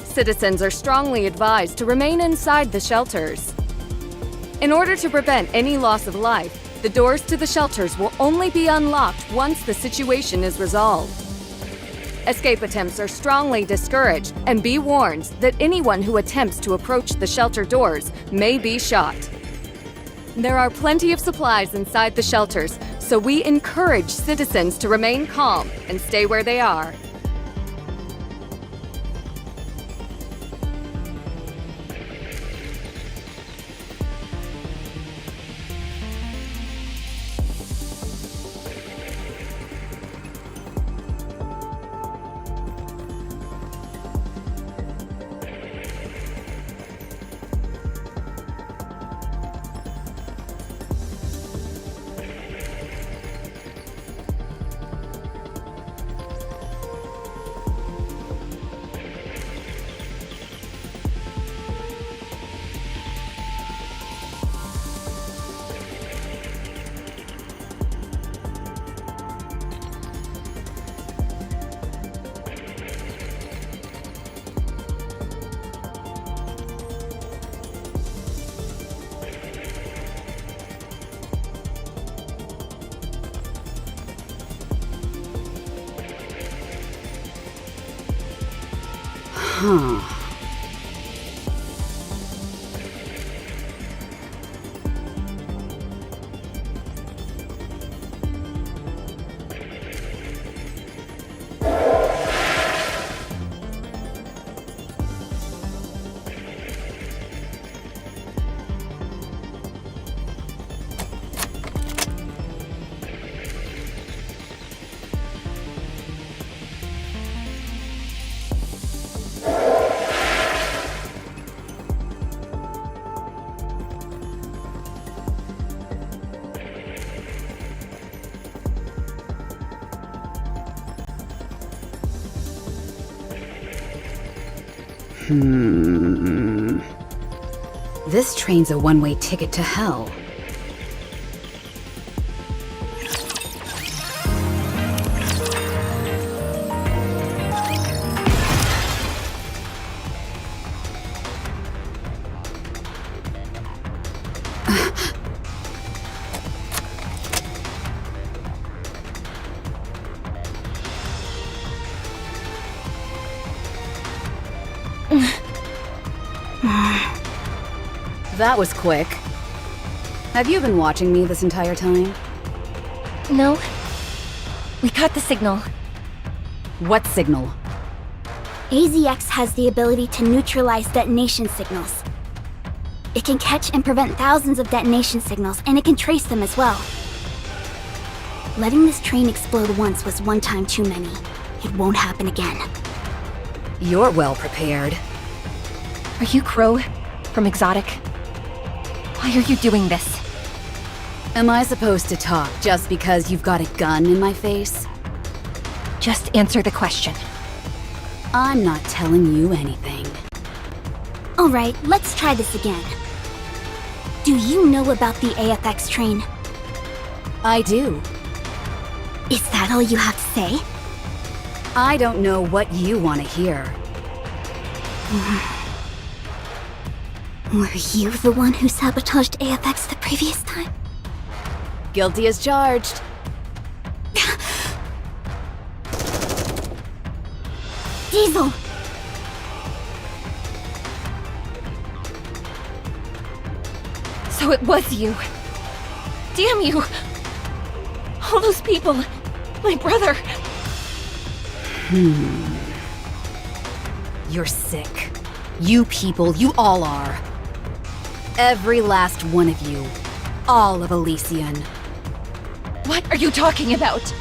Citizens are strongly advised to remain inside the shelters. In order to prevent any loss of life, the doors to the shelters will only be unlocked once the situation is resolved. Escape attempts are strongly discouraged, and be warned that anyone who attempts to approach the shelter doors may be shot. There are plenty of supplies inside the shelters, so we encourage citizens to remain calm and stay where they are. This train's a one-way ticket to hell. That was quick. Have you been watching me this entire time? No. We caught the signal. What signal? AZX has the ability to neutralize detonation signals. It can catch and prevent thousands of detonation signals, and it can trace them as well. Letting this train explode once was one time too many. It won't happen again. You're well prepared. Are you Crow from Exotic? Why are you doing this? Am I supposed to talk just because you've got a gun in my face? Just answer the question. I'm not telling you anything. Alright, let's try this again. Do you know about the AFX train? I do. Is that all you have to say? I don't know what you want to hear. Were you the one who sabotaged AFX the previous time? Guilty as charged. Diesel! So it was you. Damn you! All those people. My brother. You're sick. You people, you all are. Every last one of you. All of Elysian. What are you talking about?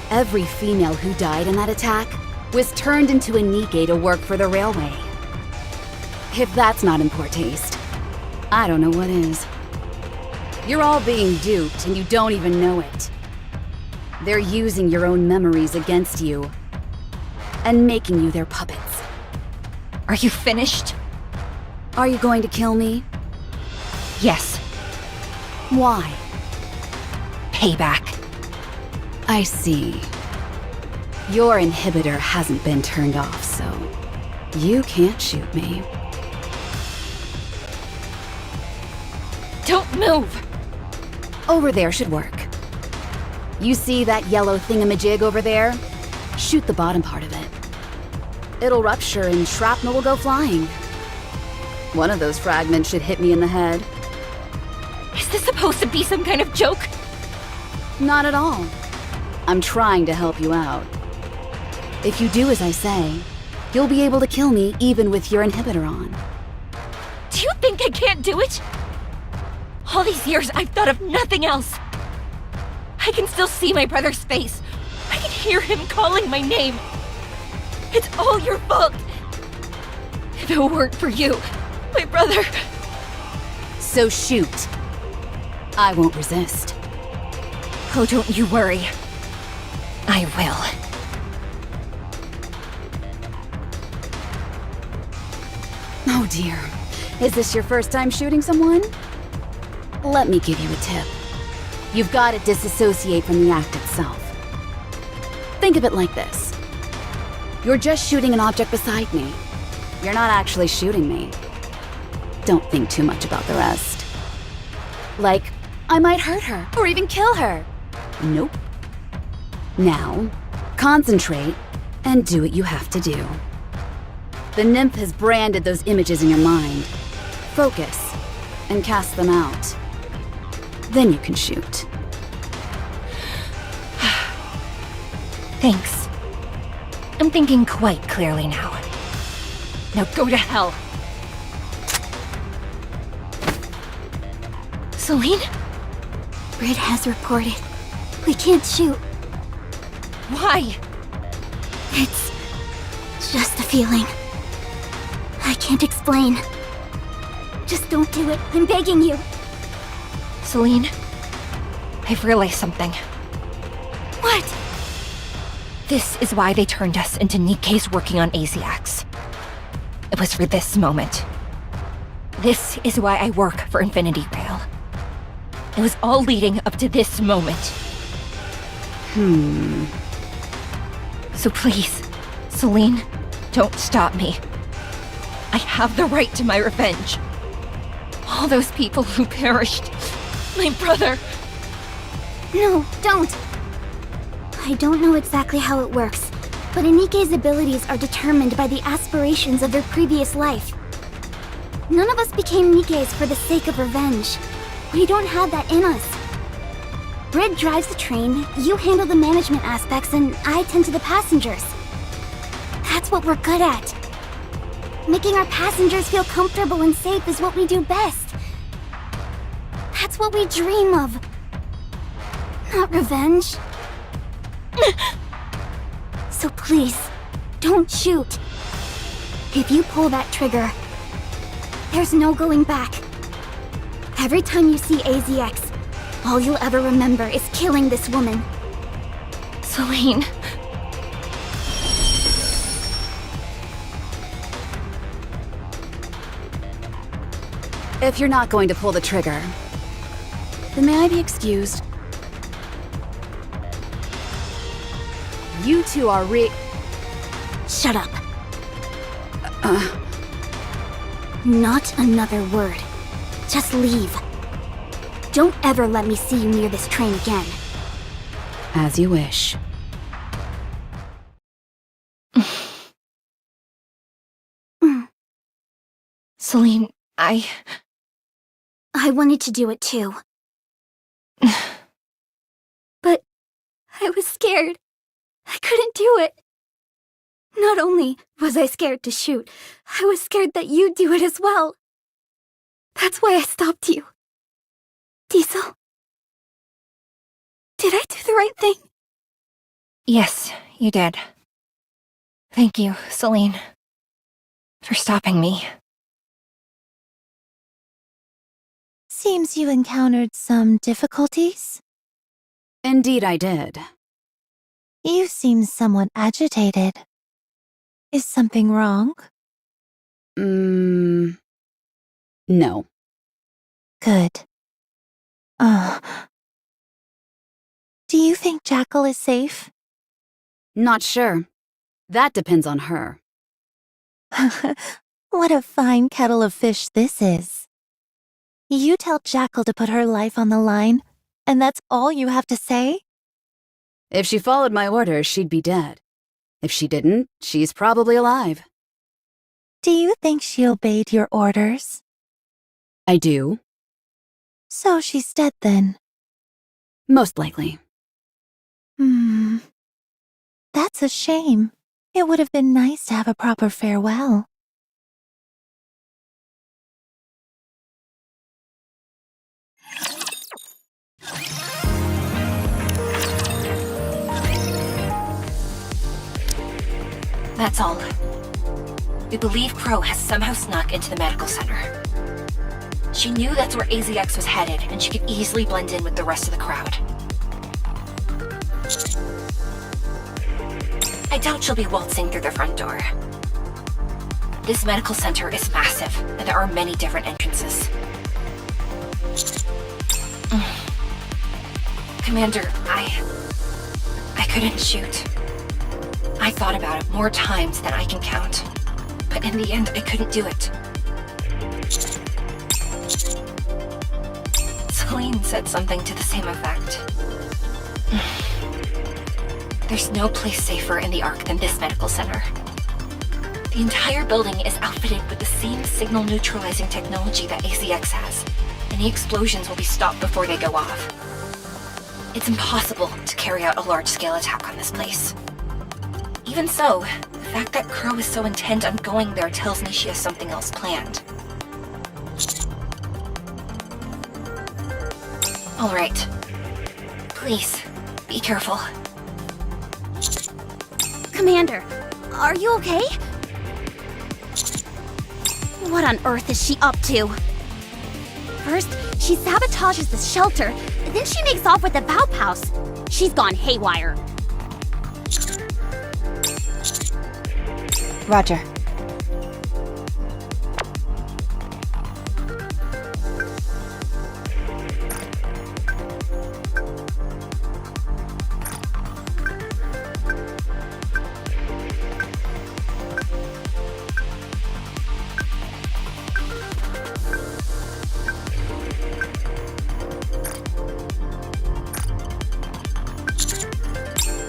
Every female who died in that attack was turned into a nikke to work for the railway. If that's not in poor taste, I don't know what is. You're all being duped and you don't even know it. They're using your own memories against you and making you their puppets. Are you finished? Are you going to kill me? Yes. Why? Payback. I see. Your inhibitor hasn't been turned off, so you can't shoot me. Don't move! Over there should work. You see that yellow thingamajig over there? Shoot the bottom part of it. It'll rupture and shrapnel will go flying. One of those fragments should hit me in the head. Is this supposed to be some kind of joke? Not at all. I'm trying to help you out. If you do as I say, you'll be able to kill me even with your inhibitor on. Do you think I can't do it? All these years, I've thought of nothing else. I can still see my brother's face. I can hear him calling my name. It's all your fault. If it weren't for you, my brother... So shoot. I won't resist. Oh, don't you worry. I will. Oh dear. Is this your first time shooting someone? Let me give you a tip. You've got to disassociate from the act itself. Think of it like this. You're just shooting an object beside me. You're not actually shooting me. Don't think too much about the rest. Like, I might hurt her, or even kill her. Nope. Now, concentrate and do what you have to do. The nymph has branded those images in your mind. Focus and cast them out. Then you can shoot. Thanks. I'm thinking quite clearly now. Now go to hell. Celine? Red has reported. We can't shoot. Why? It's just a feeling. I can't explain. Just don't do it. I'm begging you. Celine, I've realized something. What? This is why they turned us into Nikkes working on Asiacs. It was for this moment. This is why I work for Infinity Rail. It was all leading up to this moment. So please, Celine, don't stop me. I have the right to my revenge. All those people who perished. My brother. No, don't. I don't know exactly how it works, but a Nikke's abilities are determined by the aspirations of their previous life. None of us became Nikkes for the sake of revenge. We don't have that in us. Brid drives the train, you handle the management aspects, and I tend to the passengers. That's what we're good at. Making our passengers feel comfortable and safe is what we do best. That's what we dream of. Not revenge. So please, don't shoot. If you pull that trigger, there's no going back. Every time you see AZX, all you'll ever remember is killing this woman. Celine. If you're not going to pull the trigger, then may I be excused? You two are Shut up. Not another word. Just leave. Don't ever let me see you near this train again. As you wish. Celine, I wanted to do it too. But I was scared. I couldn't do it. Not only was I scared to shoot, I was scared that you'd do it as well. That's why I stopped you. Diesel? Did I do the right thing? Yes, you did. Thank you, Celine, for stopping me. Seems you encountered some difficulties. Indeed I did. You seem somewhat agitated. Is something wrong? No. Good. Do you think Jackal is safe? Not sure. That depends on her. What a fine kettle of fish this is. You tell Jackal to put her life on the line, and that's all you have to say? If she followed my orders, she'd be dead. If she didn't, she's probably alive. Do you think she obeyed your orders? I do. So she's dead then? Most likely. That's a shame. It would have been nice to have a proper farewell. That's all. We believe Crow has somehow snuck into the medical center. She knew that's where AZX was headed, and she could easily blend in with the rest of the crowd. I doubt she'll be waltzing through the front door. This medical center is massive, and there are many different entrances. Commander, I couldn't shoot. I thought about it more times than I can count, but in the end, I couldn't do it. Celine said something to the same effect. There's no place safer in the Ark than this medical center. The entire building is outfitted with the same signal-neutralizing technology that AZX has. Any explosions will be stopped before they go off. It's impossible to carry out a large-scale attack on this place. Even so, the fact that Crow is so intent on going there tells me she has something else planned. All right. Please, be careful. Commander, are you okay? What on earth is she up to? First, she sabotages the shelter, then she makes off with the Valp House. She's gone haywire. Roger.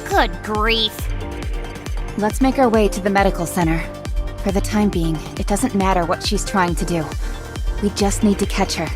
Good grief. Let's make our way to the medical center. For the time being, it doesn't matter what she's trying to do. We just need to catch her.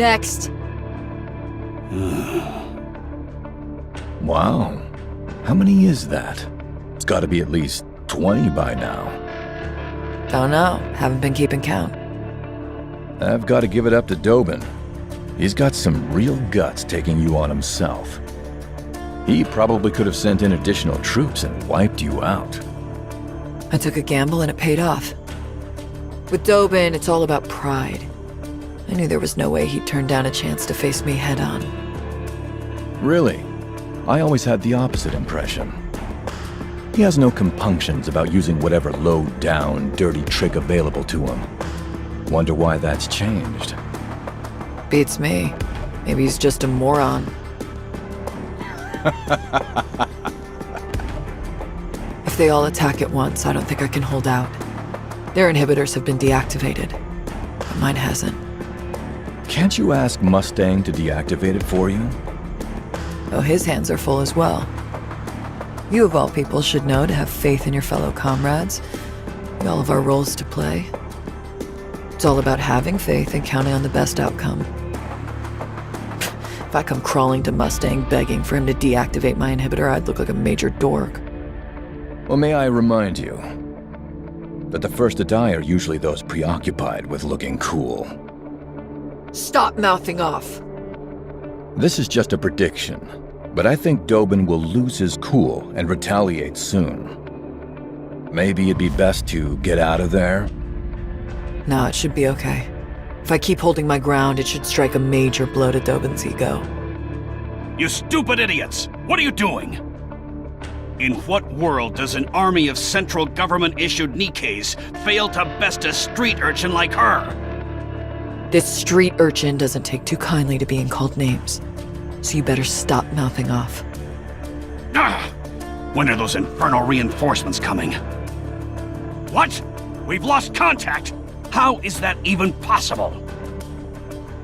Next. Wow. How many is that? It's gotta be at least 20 by now. Don't know. Haven't been keeping count. I've gotta give it up to Dobin. He's got some real guts taking you on himself. He probably could have sent in additional troops and wiped you out. I took a gamble and it paid off. With Dobin, it's all about pride. I knew there was no way he'd turn down a chance to face me head on. Really? I always had the opposite impression. He has no compunctions about using whatever low-down, dirty trick available to him. Wonder why that's changed. Beats me. Maybe he's just a moron. If they all attack at once, I don't think I can hold out. Their inhibitors have been deactivated, but mine hasn't. Can't you ask Mustang to deactivate it for you? Oh, his hands are full as well. You of all people should know to have faith in your fellow comrades. We all have our roles to play. It's all about having faith and counting on the best outcome. If I come crawling to Mustang begging for him to deactivate my inhibitor, I'd look like a major dork. Well, may I remind you that the first to die are usually those preoccupied with looking cool. Stop mouthing off! This is just a prediction, but I think Dobin will lose his cool and retaliate soon. Maybe it'd be best to get out of there? No, it should be okay. If I keep holding my ground, it should strike a major blow to Dobin's ego. You stupid idiots! What are you doing? In what world does an army of central government-issued nikkes fail to best a street urchin like her? This street urchin doesn't take too kindly to being called names, so you better stop mouthing off. When are those infernal reinforcements coming? What? We've lost contact! How is that even possible?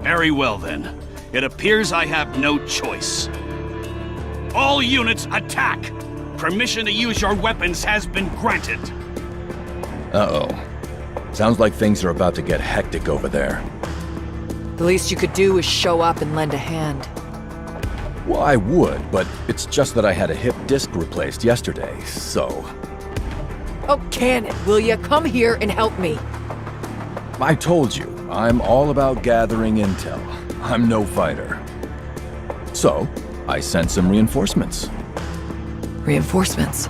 Very well then. It appears I have no choice. All units attack! Permission to use your weapons has been granted. Uh-oh. Sounds like things are about to get hectic over there. The least you could do is show up and lend a hand. Well, I would, but it's just that I had a hip disc replaced yesterday, so... Oh, can it, will ya? Come here and help me. I told you, I'm all about gathering intel. I'm no fighter. So, I sent some reinforcements. Reinforcements?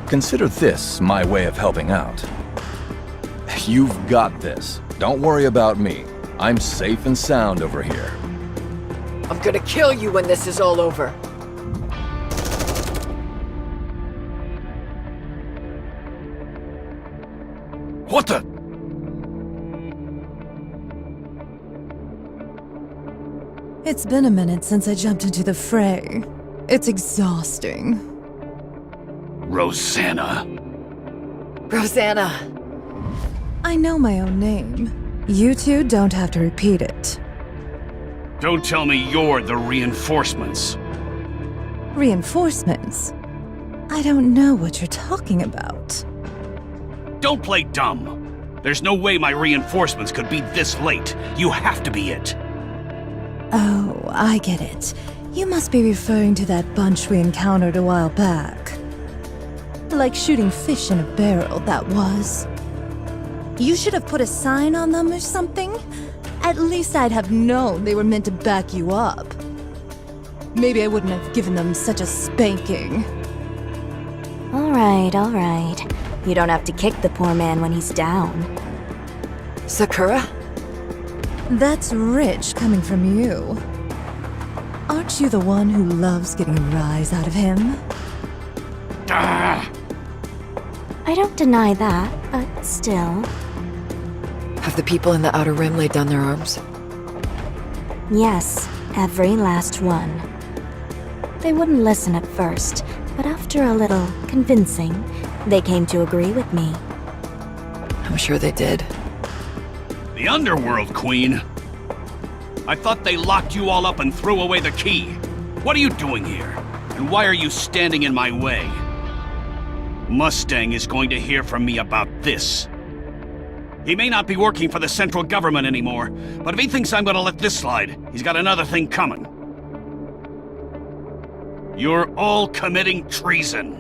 Consider this my way of helping out. You've got this. Don't worry about me. I'm safe and sound over here. I'm gonna kill you when this is all over. What the? It's been a minute since I jumped into the fray. It's exhausting. Rosanna. Rosanna! I know my own name. You two don't have to repeat it. Don't tell me you're the reinforcements. Reinforcements? I don't know what you're talking about. Don't play dumb. There's no way my reinforcements could be this late. You have to be it. Oh, I get it. You must be referring to that bunch we encountered a while back. Like shooting fish in a barrel, that was. You should have put a sign on them or something. At least I'd have known they were meant to back you up. Maybe I wouldn't have given them such a spanking. All right. You don't have to kick the poor man when he's down. Sakura? That's rich coming from you. Aren't you the one who loves getting a rise out of him? Ah! I don't deny that, but still. Have the people in the Outer Rim laid down their arms? Yes, every last one. They wouldn't listen at first, but after a little convincing, they came to agree with me. I'm sure they did. The Underworld, Queen. I thought they locked you all up and threw away the key. What are you doing here? And why are you standing in my way? Mustang is going to hear from me about this. He may not be working for the central government anymore, but if he thinks I'm gonna let this slide, he's got another thing coming. You're all committing treason.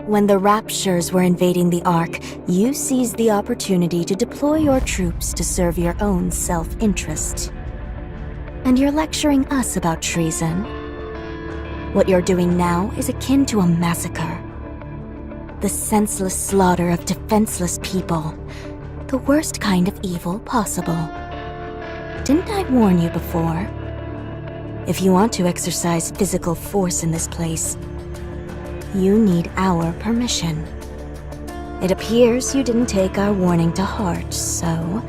When the Raptures were invading the Ark, you seized the opportunity to deploy your troops to serve your own self-interest. And you're lecturing us about treason. What you're doing now is akin to a massacre. The senseless slaughter of defenseless people. The worst kind of evil possible. Didn't I warn you before? If you want to exercise physical force in this place, you need our permission. It appears you didn't take our warning to heart, so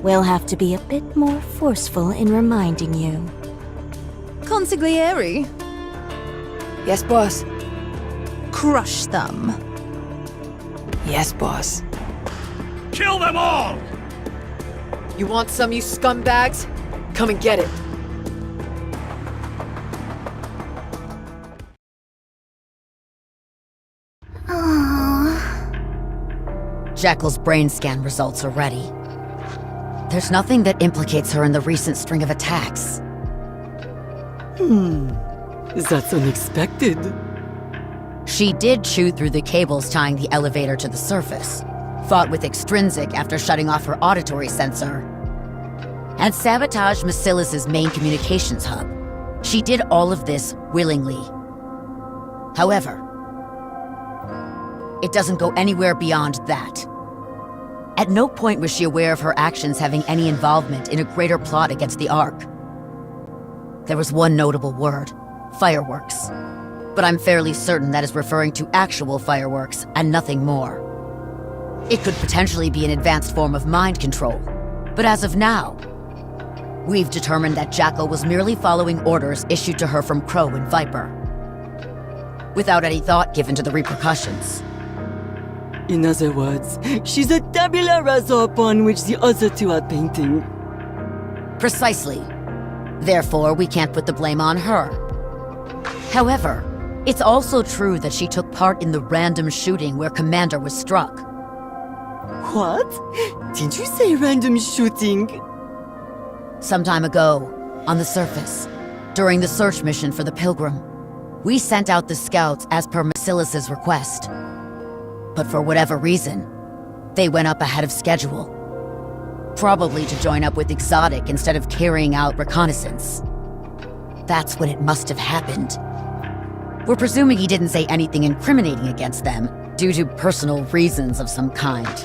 we'll have to be a bit more forceful in reminding you. Consigliere, Yes, boss. crush them. Yes, boss. Kill them all! You want some, you scumbags? Come and get it. Jekyll's brain scan results are ready. There's nothing that implicates her in the recent string of attacks. That's unexpected. She did chew through the cables tying the elevator to the surface, fought with Extrinsic after shutting off her auditory sensor, and sabotaged Macilis's main communications hub. She did all of this willingly. However, it doesn't go anywhere beyond that. At no point was she aware of her actions having any involvement in a greater plot against the Ark. There was one notable word, fireworks. But I'm fairly certain that is referring to actual fireworks and nothing more. It could potentially be an advanced form of mind control, but as of now, we've determined that Jackal was merely following orders issued to her from Crow and Viper, without any thought given to the repercussions. In other words, she's a tabula rasa upon which the other two are painting. Precisely. Therefore, we can't put the blame on her. However, it's also true that she took part in the random shooting where Commander was struck. What? Did you say random shooting? Some time ago, on the surface, during the search mission for the Pilgrim, we sent out the scouts as per Macilis's request. But for whatever reason, they went up ahead of schedule. Probably to join up with Exotic instead of carrying out reconnaissance. That's when it must have happened. We're presuming he didn't say anything incriminating against them due to personal reasons of some kind.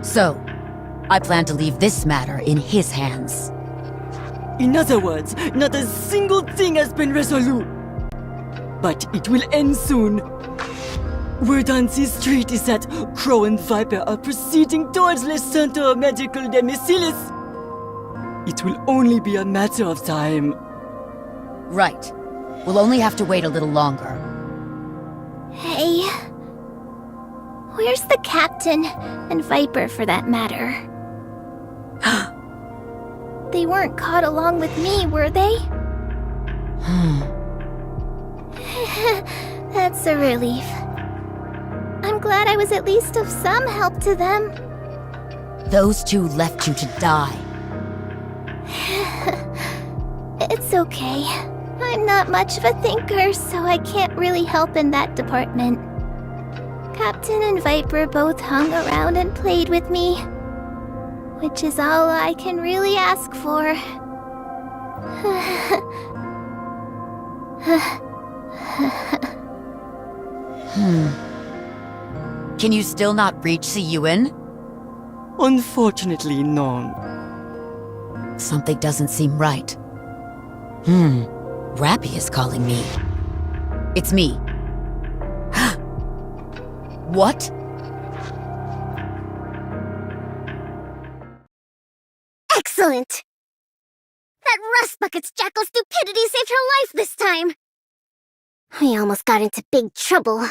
So, I plan to leave this matter in his hands. In other words, not a single thing has been resolute. But it will end soon. Word on this street is that Crow and Viper are proceeding towards the Center Medical de Macilis. It will only be a matter of time. Right. We'll only have to wait a little longer. Hey. Where's the captain? And Viper, for that matter? They weren't caught along with me, were they? That's a relief. I'm glad I was at least of some help to them. Those two left you to die. It's okay. I'm not much of a thinker, so I can't really help in that department. Captain and Viper both hung around and played with me, which is all I can really ask for. Can you still not reach Siyuan? Unfortunately, no. Something doesn't seem right. Rappy is calling me. It's me. What? Excellent! That rust bucket's Jackal stupidity saved her life this time! We almost got into big trouble.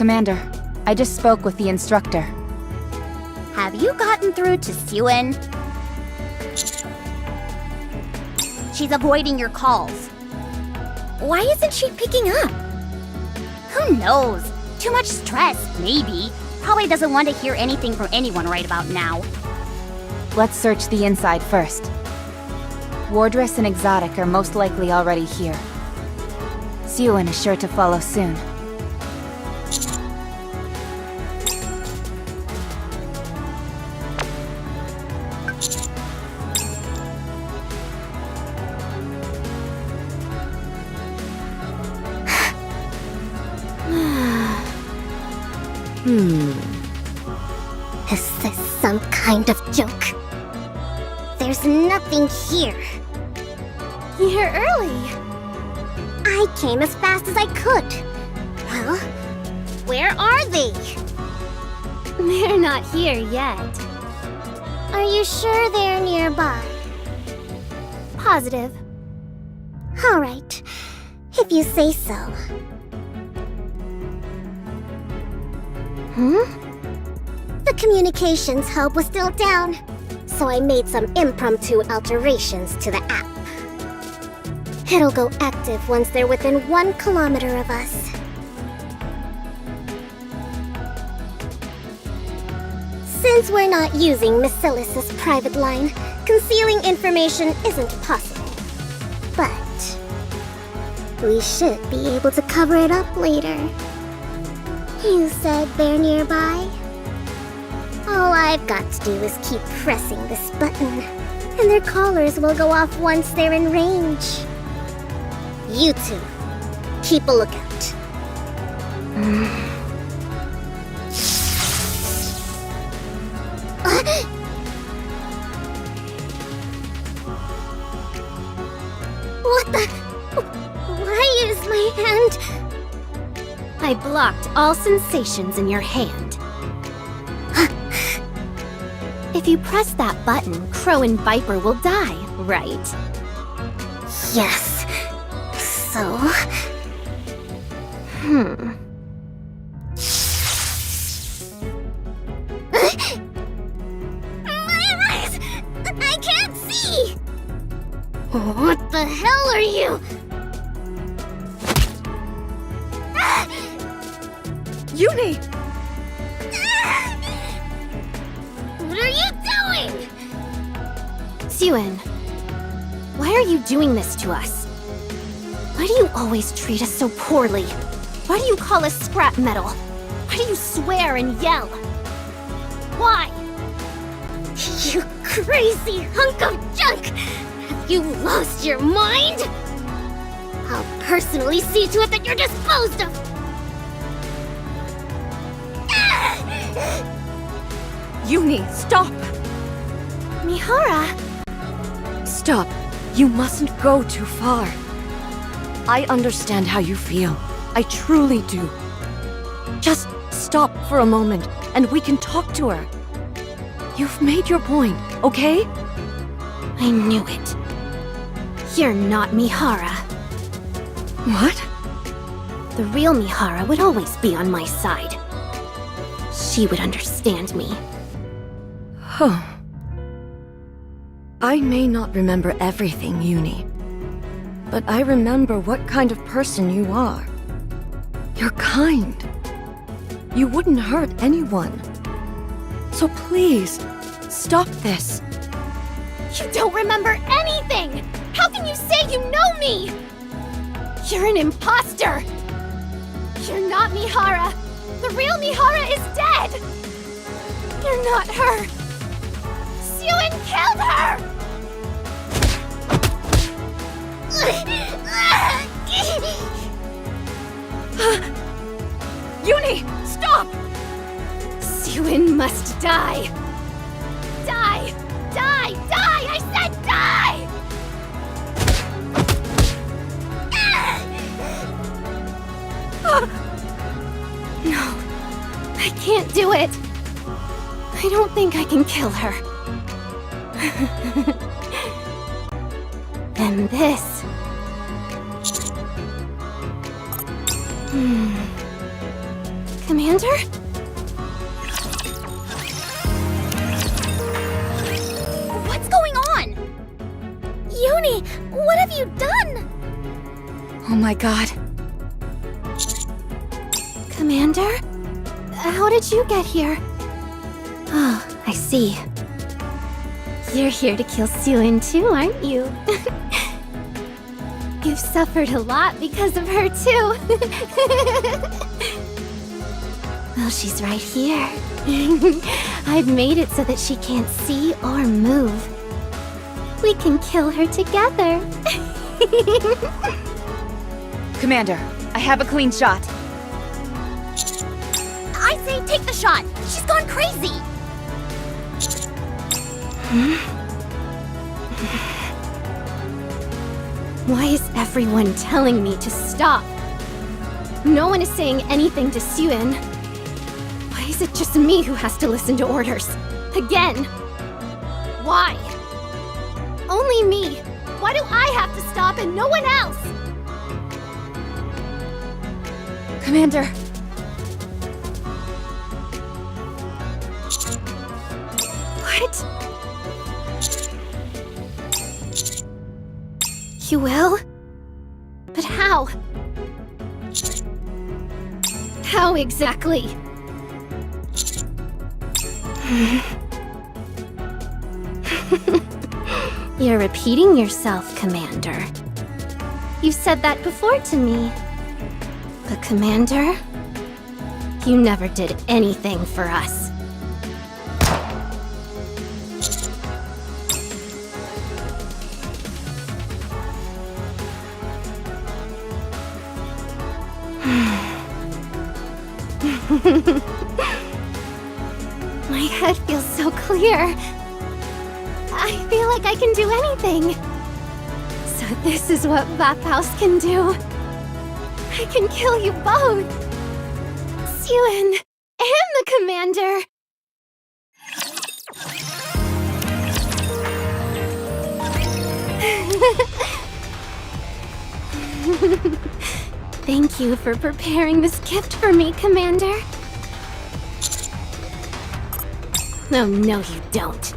Commander, I just spoke with the instructor. Have you gotten through to Suen? She's avoiding your calls. Why isn't she picking up? Who knows? Too much stress, maybe. Probably doesn't want to hear anything from anyone right about now. Let's search the inside first. Wardress and Exotic are most likely already here. Suen is sure to follow soon. Is this some kind of joke? There's nothing here. You're early. I came as fast as I could. Well, where are they? They're not here yet. Are you sure they're nearby? Positive. All right, if you say so. The communications hub was still down, so I made some impromptu alterations to the app. It'll go active once they're within 1 kilometer of us. Since we're not using Macilis' private line, concealing information isn't possible. But we should be able to cover it up later. You said they're nearby? All I've got to do is keep pressing this button, and their collars will go off once they're in range. You two, keep a lookout. What the? Why is my hand? I blocked all sensations in your hand. If you press that button, Crow and Viper will die, right? Yes. So... My eyes! I can't see! What the hell are you? Uni! What are you doing? Suen, why are you doing this to us? Why do you always treat us so poorly? Why do you call us scrap metal? Why do you swear and yell? Why? You crazy hunk of junk! Have you lost your mind? I'll personally see to it that you're disposed of! Uni, stop! Mihara! Stop. You mustn't go too far. I understand how you feel. I truly do. Just stop for a moment, and we can talk to her. You've made your point, okay? I knew it. You're not Mihara. What? The real Mihara would always be on my side. She would understand me. Huh. I may not remember everything, Uni. But I remember what kind of person you are. You're kind. You wouldn't hurt anyone. So please, stop this. You don't remember anything! How can you say you know me? You're an imposter! You're not Mihara! The real Mihara is dead! You're not her! Suen killed her! Uni, stop! Suen must die! Die! Die! Die! I said die! No, I can't do it. I don't think I can kill her. And this... Commander? What's going on? Uni, what have you done? Oh my god. Commander? How did you get here? Oh, I see. You're here to kill Suin too, aren't you? You've suffered a lot because of her too. Well, she's right here. I've made it so that she can't see or move. We can kill her together. Commander, I have a clean shot. I say take the shot. She's gone crazy. Why is everyone telling me to stop? No one is saying anything to Suin. Why is it just me who has to listen to orders? Again? Why? Only me. Why do I have to stop and no one else? Commander. What? You will? But how? How exactly? You're repeating yourself, Commander. You've said that before to me. But Commander, you never did anything for us. My head feels so clear. I feel like I can do anything. So this is what Vaphaus can do. I can kill you both. Suin and the Commander. Thank you for preparing this gift for me, Commander. Oh, no, you don't.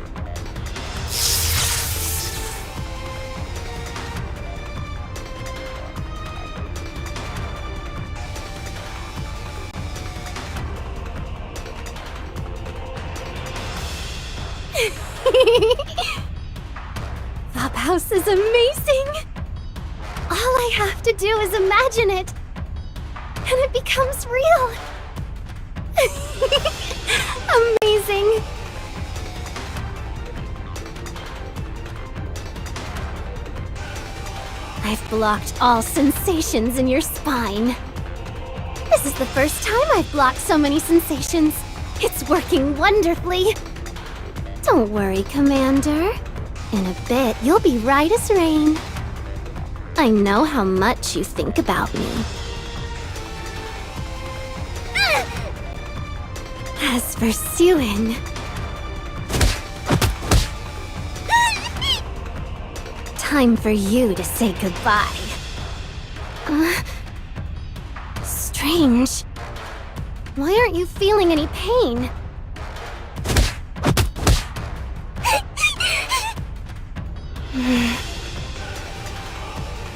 Vaphaus is amazing! All I have to do is imagine it, and it becomes real. Amazing. I've blocked all sensations in your spine. This is the first time I've blocked so many sensations. It's working wonderfully. Don't worry, Commander. In a bit, you'll be right as rain. I know how much you think about me. As for Suin... Time for you to say goodbye. Strange. Why aren't you feeling any pain?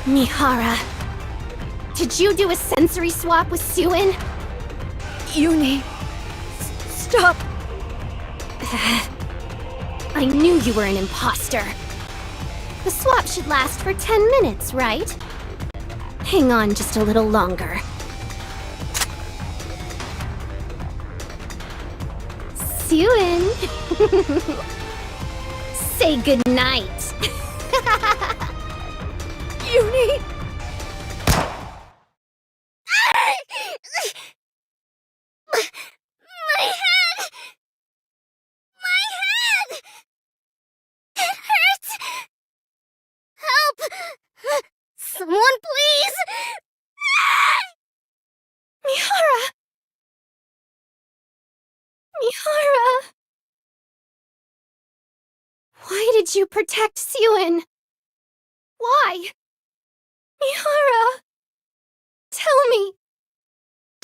Mihara, did you do a sensory swap with Suin? Uni, stop. I knew you were an imposter. The swap should last for 10 minutes, right? Hang on just a little longer. Suin. Say goodnight. Uni! My head! My head! It hurts! Help! Someone please! Mihara! Mihara! Why did you protect Suin? Why? Mihara! Tell me!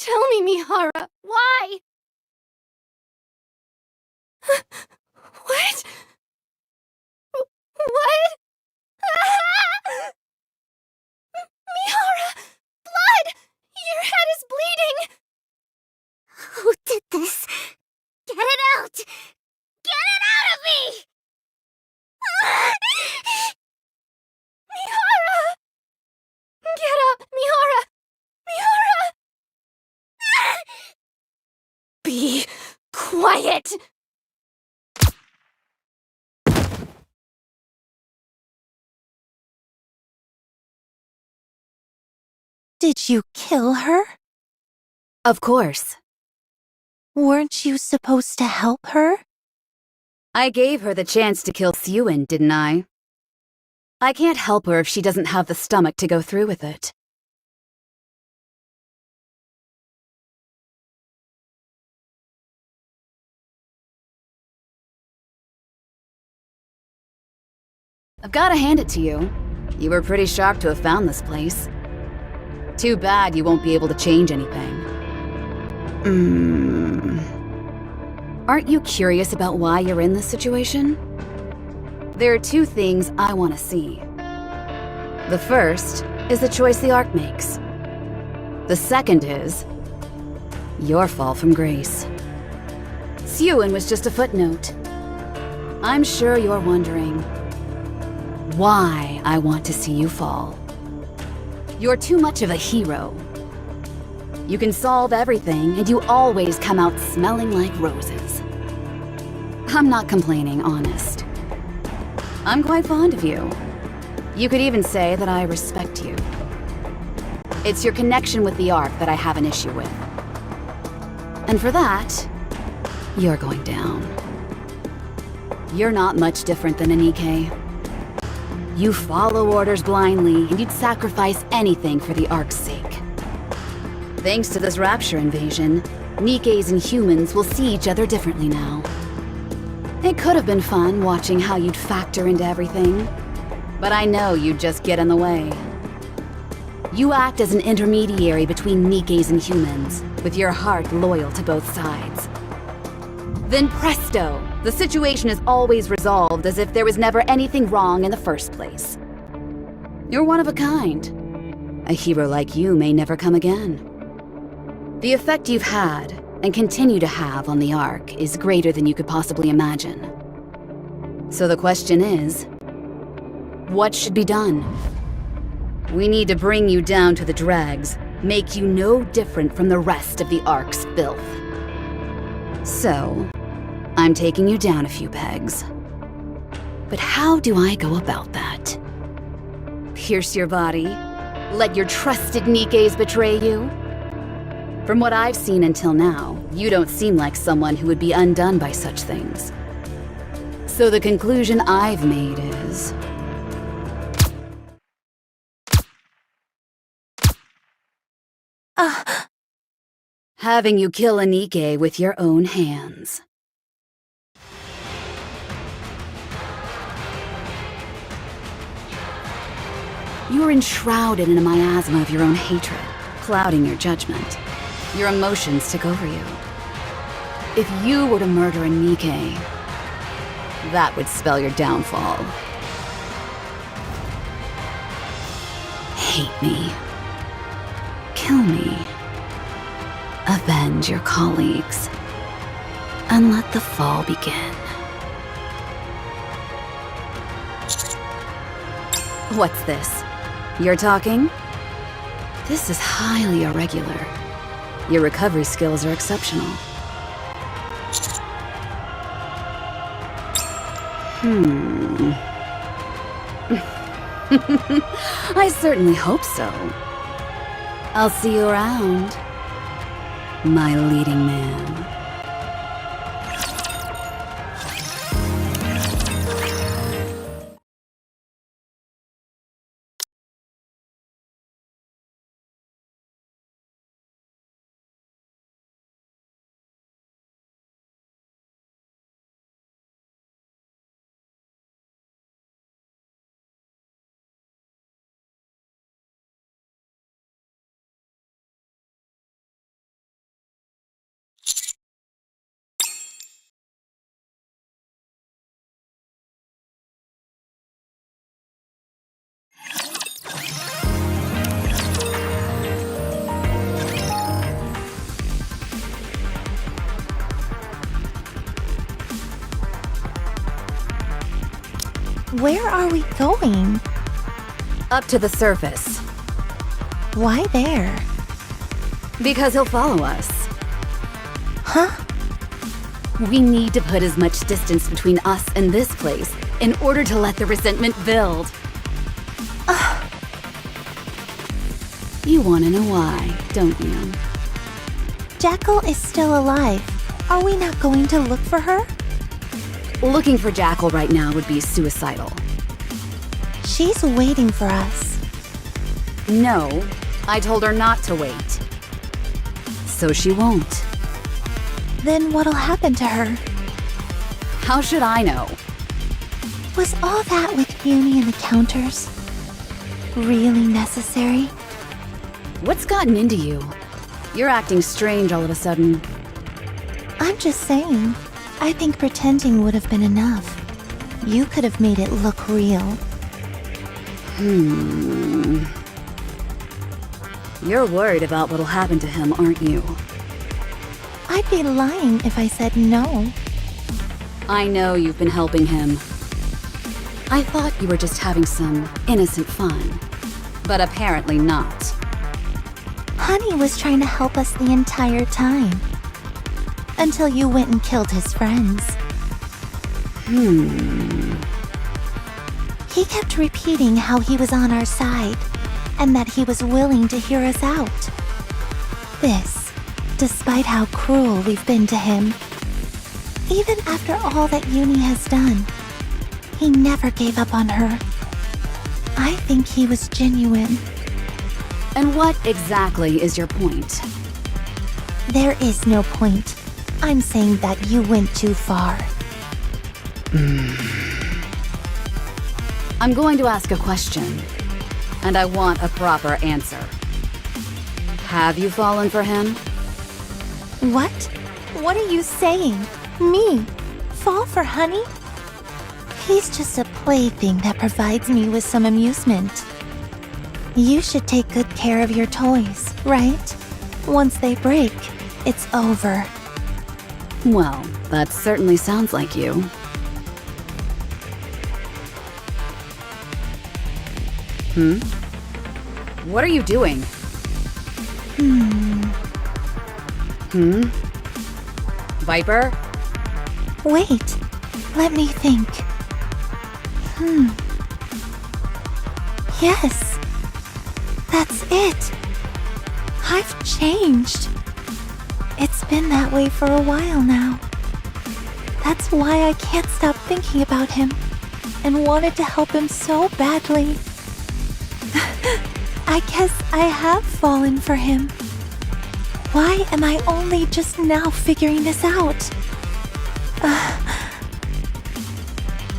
Tell me, Mihara, why? What? What? Mihara! Blood! Your head is bleeding! Who did this? Get it out! Get it out of me! Mihara! Get up, Mihara! Mihara! Be quiet! Did you kill her? Of course. Weren't you supposed to help her? I gave her the chance to kill Sewin, didn't I? I can't help her if she doesn't have the stomach to go through with it. I've gotta hand it to you. You were pretty shocked to have found this place. Too bad you won't be able to change anything. Aren't you curious about why you're in this situation? There are two things I want to see. The first is the choice the Ark makes. The second is your fall from grace. Sewin was just a footnote. I'm sure you're wondering why I want to see you fall. You're too much of a hero. You can solve everything, and you always come out smelling like roses. I'm not complaining, honest. I'm quite fond of you. You could even say that I respect you. It's your connection with the Ark that I have an issue with. And for that, you're going down. You're not much different than a Nikke. You follow orders blindly, and you'd sacrifice anything for the Ark's sake. Thanks to this Rapture invasion, Nikkes and humans will see each other differently now. It could have been fun watching how you'd factor into everything, but I know you'd just get in the way. You act as an intermediary between Nikkes and humans, with your heart loyal to both sides. Then presto, the situation is always resolved as if there was never anything wrong in the first place. You're one of a kind. A hero like you may never come again. The effect you've had, and continue to have on the Ark, is greater than you could possibly imagine. So the question is, what should be done? We need to bring you down to the dregs, make you no different from the rest of the Ark's filth. So, I'm taking you down a few pegs. But how do I go about that? Pierce your body? Let your trusted Nikkes betray you? From what I've seen until now, you don't seem like someone who would be undone by such things. So the conclusion I've made is... having you kill a Nikke with your own hands. You are enshrouded in a miasma of your own hatred, clouding your judgment. Your emotions took over you. If you were to murder a Nikke, that would spell your downfall. Hate me. Kill me. Avenge your colleagues. And let the fall begin. What's this? You're talking? This is highly irregular. Your recovery skills are exceptional. I certainly hope so. I'll see you around, my leading man. Where are we going? Up to the surface. Why there? Because he'll follow us. Huh? We need to put as much distance between us and this place in order to let the resentment build. You want to know why, don't you? Jackal is still alive. Are we not going to look for her? Looking for Jackal right now would be suicidal. She's waiting for us. No, I told her not to wait. So she won't. Then what'll happen to her? How should I know? Was all that with Uni and the counters really necessary? What's gotten into you? You're acting strange all of a sudden. I'm just saying. I think pretending would have been enough. You could have made it look real. You're worried about what'll happen to him, aren't you? I'd be lying if I said no. I know you've been helping him. I thought you were just having some innocent fun. But apparently not. Honey was trying to help us the entire time. Until you went and killed his friends. He kept repeating how he was on our side, and that he was willing to hear us out. This, despite how cruel we've been to him. Even after all that Uni has done, he never gave up on her. I think he was genuine. And what exactly is your point? There is no point. I'm saying that you went too far. I'm going to ask a question, and I want a proper answer. Have you fallen for him? What? What are you saying? Me? Fall for Honey? He's just a plaything that provides me with some amusement. You should take good care of your toys, right? Once they break, it's over. Well, that certainly sounds like you. What are you doing? Viper? Wait, let me think. Yes, that's it. I've changed. It's been that way for a while now. That's why I can't stop thinking about him and wanted to help him so badly. I guess I have fallen for him. Why am I only just now figuring this out?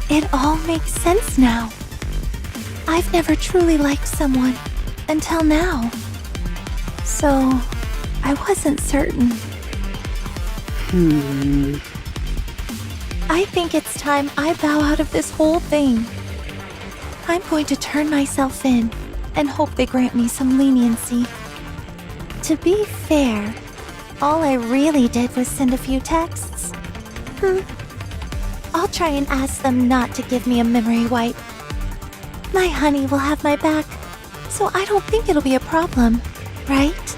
It all makes sense now. I've never truly liked someone until now. So, I wasn't certain. I think it's time I bow out of this whole thing. I'm going to turn myself in and hope they grant me some leniency. To be fair, all I really did was send a few texts. I'll try and ask them not to give me a memory wipe. My honey will have my back, so I don't think it'll be a problem, right?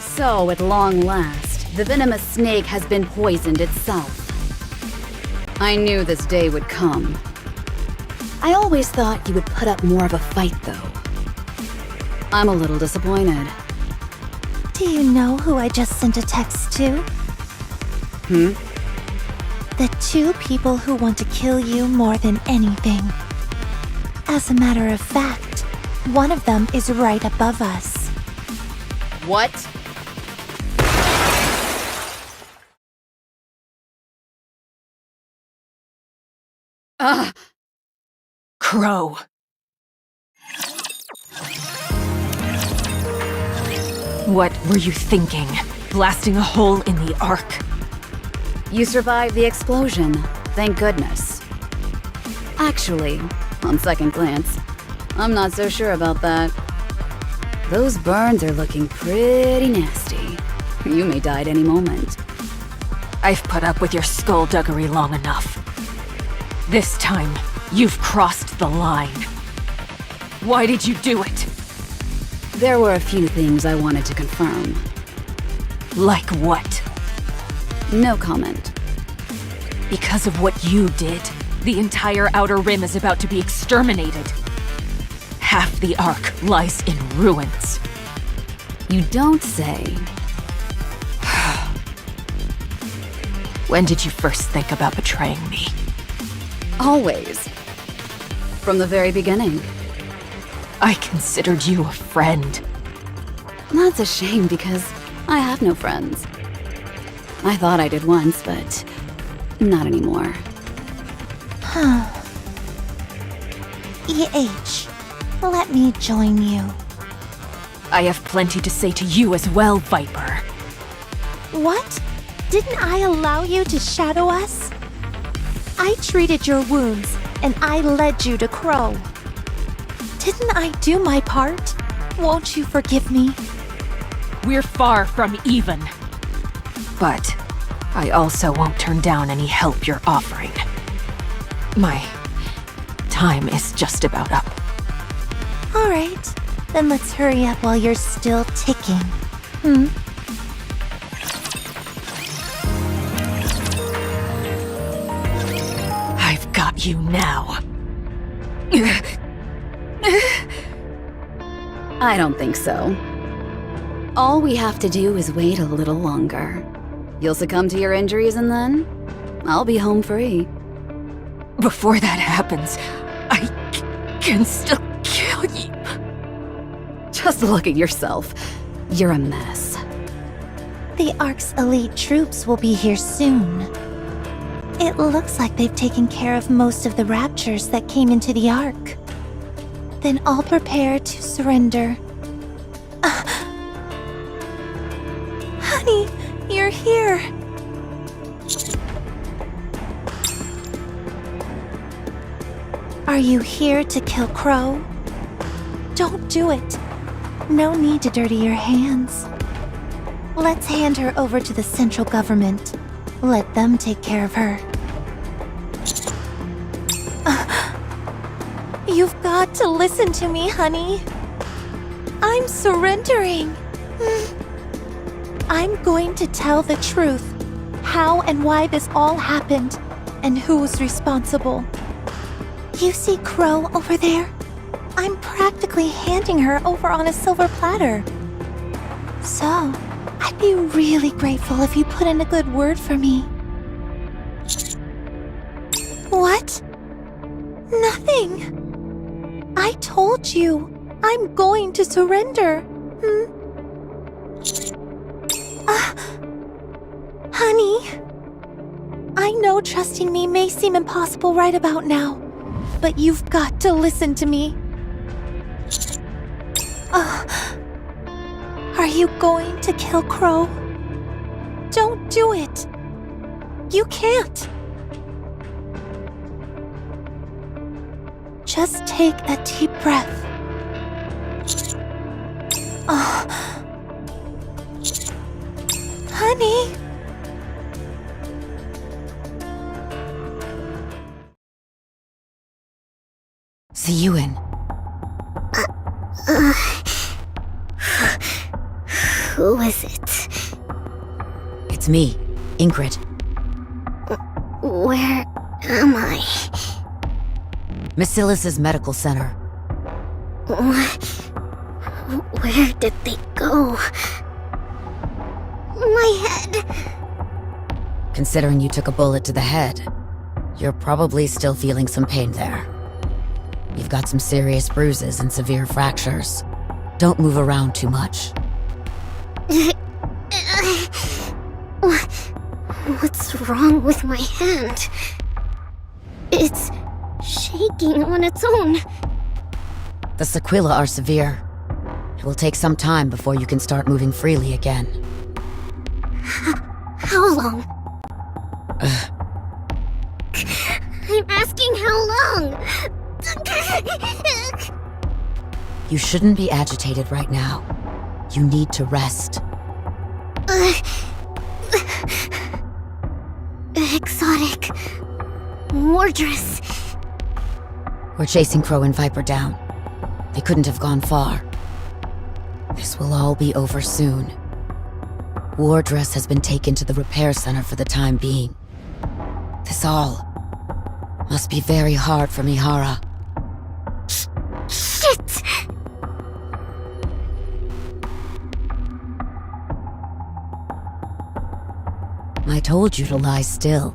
So, at long last, the venomous snake has been poisoned itself. I knew this day would come. I always thought you would put up more of a fight, though. I'm a little disappointed. Do you know who I just sent a text to? The two people who want to kill you more than anything. As a matter of fact, one of them is right above us. What? Crow. What were you thinking? Blasting a hole in the Ark? You survived the explosion, thank goodness. Actually, on second glance, I'm not so sure about that. Those burns are looking pretty nasty. You may die at any moment. I've put up with your skullduggery long enough. This time, You've crossed the line. Why did you do it? There were a few things I wanted to confirm. Like what? No comment. Because of what you did, the entire Outer Rim is about to be exterminated. Half the Ark lies in ruins. You don't say. When did you first think about betraying me? Always. From the very beginning. I considered you a friend. That's a shame because I have no friends. I thought I did once, but not anymore. EH, let me join you. I have plenty to say to you as well, Viper. What? Didn't I allow you to shadow us? I treated your wounds, and I led you to Crow. Didn't I do my part? Won't you forgive me? We're far from even. But I also won't turn down any help you're offering. My time is just about up. All right, then let's hurry up while you're still ticking. I've got you now. I don't think so. All we have to do is wait a little longer. You'll succumb to your injuries and then I'll be home free. Before that happens, I can still kill you. Just look at yourself. You're a mess. The Ark's elite troops will be here soon. It looks like they've taken care of most of the raptures that came into the Ark. Then all prepare to surrender. Honey, you're here. Are you here to kill Crow? Don't do it. No need to dirty your hands. Let's hand her over to the central government. Let them take care of her. You've got to listen to me, honey. I'm surrendering. I'm going to tell the truth. How and why this all happened, and who's responsible. You see Crow over there? I'm practically handing her over on a silver platter. So, I'd be really grateful if you put in a good word for me. What? Nothing. I told you, I'm going to surrender. Honey, I know trusting me may seem impossible right about now, but you've got to listen to me. Are you going to kill Crow? Don't do it. You can't. Just take a deep breath. Honey. See you in. Who is it? It's me, Ingrid. Where am I? Macilis's medical center. Where did they go? My head. Considering you took a bullet to the head, you're probably still feeling some pain there. You've got some serious bruises and severe fractures. Don't move around too much. What's wrong with my hand? It's shaking on its own. The sequelae are severe. It will take some time before you can start moving freely again. How long? I'm asking how long? You shouldn't be agitated right now. You need to rest. Exotic. Mordress. We're chasing Crow and Viper down. They couldn't have gone far. This will all be over soon. Wardress has been taken to the repair center for the time being. This all must be very hard for Mihara. Shit! I told you to lie still.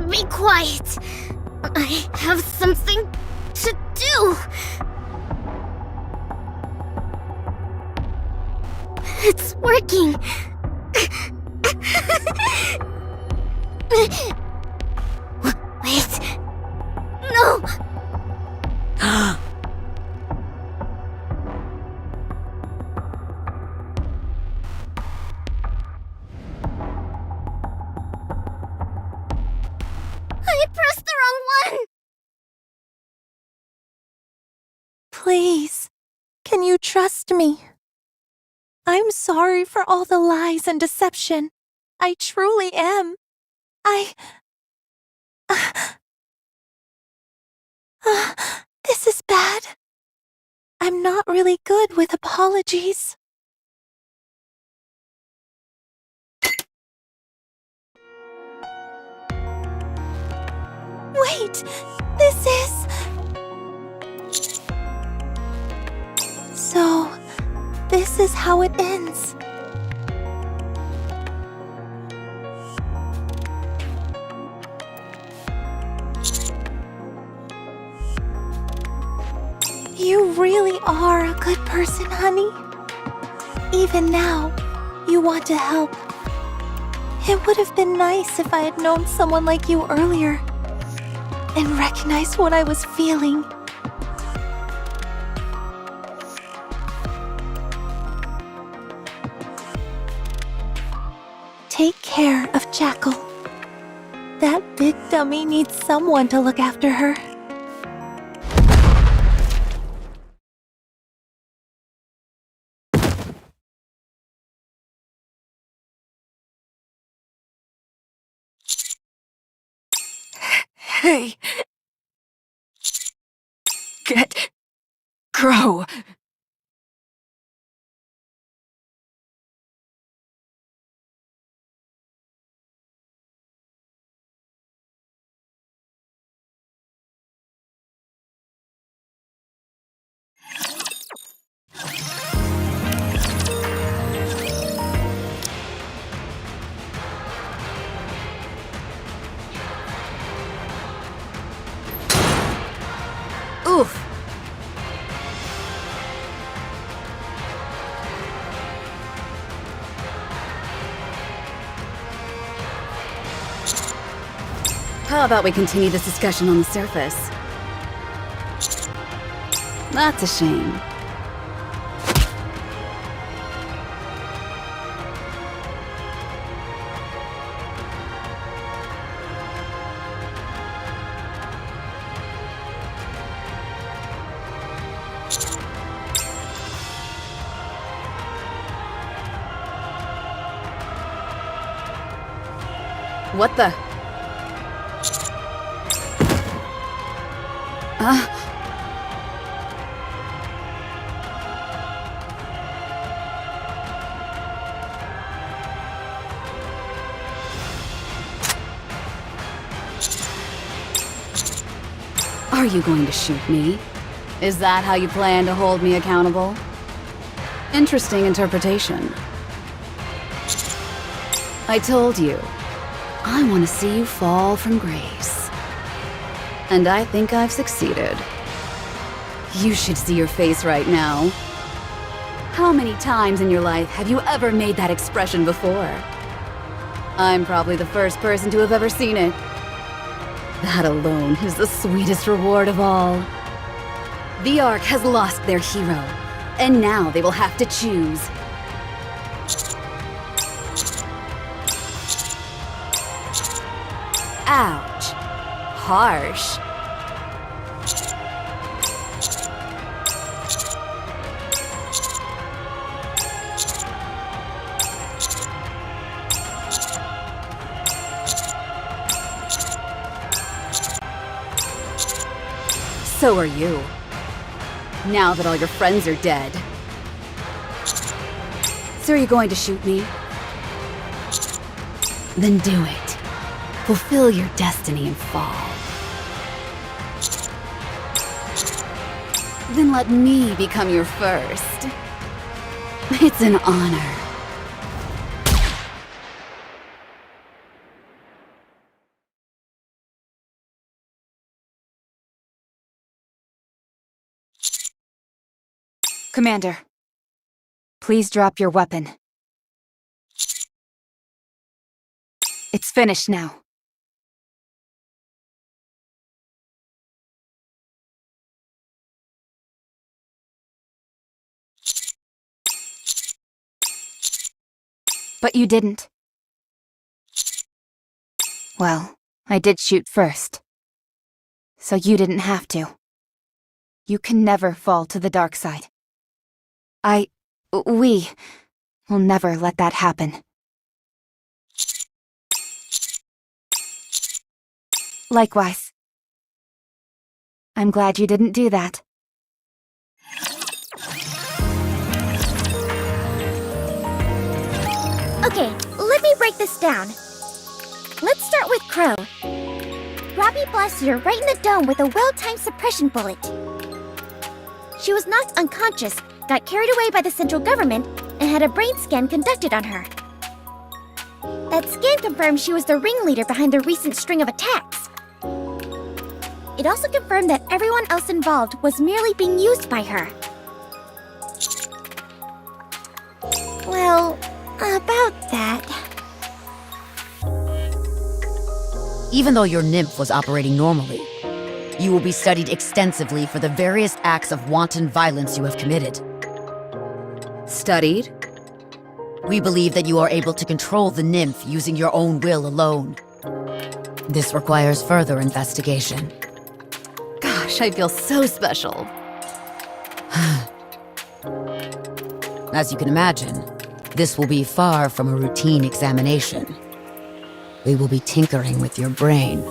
Be quiet. I have something to do. It's working. Wait. No. I pressed the wrong one. Please, can you trust me? I'm sorry for all the lies and deception. I truly am. This is bad. I'm not really good with apologies. Wait, this is... So, this is how it ends. You really are a good person, honey. Even now, you want to help. It would have been nice if I had known someone like you earlier and recognized what I was feeling. Take care of Jackal. That big dummy needs someone to look after her. Hey! Get... Crow! Oof! How about we continue this discussion on the surface? That's a shame. What the? Are you going to shoot me? Is that how you plan to hold me accountable? Interesting interpretation. I told you, I want to see you fall from grace. And I think I've succeeded. You should see your face right now. How many times in your life have you ever made that expression before? I'm probably the first person to have ever seen it. That alone is the sweetest reward of all. The Ark has lost their hero, and now they will have to choose. Ouch. Harsh. So are you. Now that all your friends are dead. So are you going to shoot me? Then do it. Fulfill your destiny and fall. Then let me become your first. It's an honor. Commander, please drop your weapon. It's finished now. But you didn't. Well, I did shoot first. So you didn't have to. You can never fall to the dark side. We will never let that happen. Likewise. I'm glad you didn't do that. Okay, let me break this down. Let's start with Crow. Robbie blasted her right in the dome with a well-timed suppression bullet. She was knocked unconscious, got carried away by the central government, and had a brain scan conducted on her. That scan confirmed she was the ringleader behind the recent string of attacks. It also confirmed that everyone else involved was merely being used by her. Well, about that. Even though your nymph was operating normally, you will be studied extensively for the various acts of wanton violence you have committed. Studied? We believe that you are able to control the nymph using your own will alone. This requires further investigation. Gosh, I feel so special. As you can imagine, this will be far from a routine examination. We will be tinkering with your brain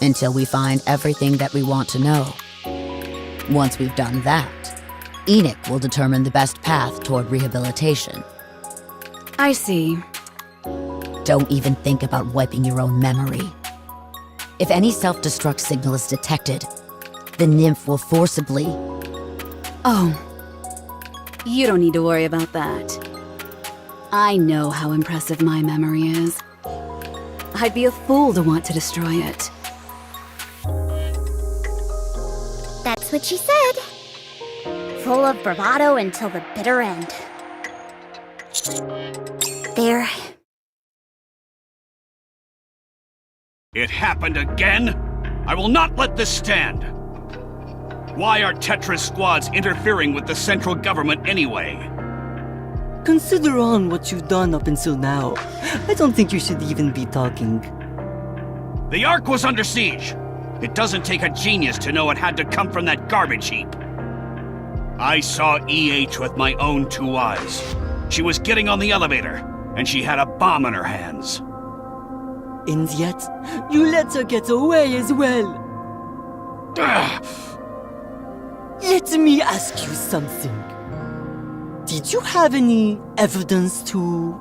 until we find everything that we want to know. Once we've done that, Enoch will determine the best path toward rehabilitation. I see. Don't even think about wiping your own memory. If any self-destruct signal is detected, the nymph will forcibly... Oh, you don't need to worry about that. I know how impressive my memory is. I'd be a fool to want to destroy it. That's what she said. Full of bravado until the bitter end. There. It happened again? I will not let this stand! Why are Tetra's squads interfering with the central government anyway? Consider on what you've done up until now. I don't think you should even be talking. The Ark was under siege! It doesn't take a genius to know it had to come from that garbage heap. I saw EH with my own 2 eyes. She was getting on the elevator, and she had a bomb in her hands. And yet, you let her get away as well. Ugh. Let me ask you something. Did you have any evidence to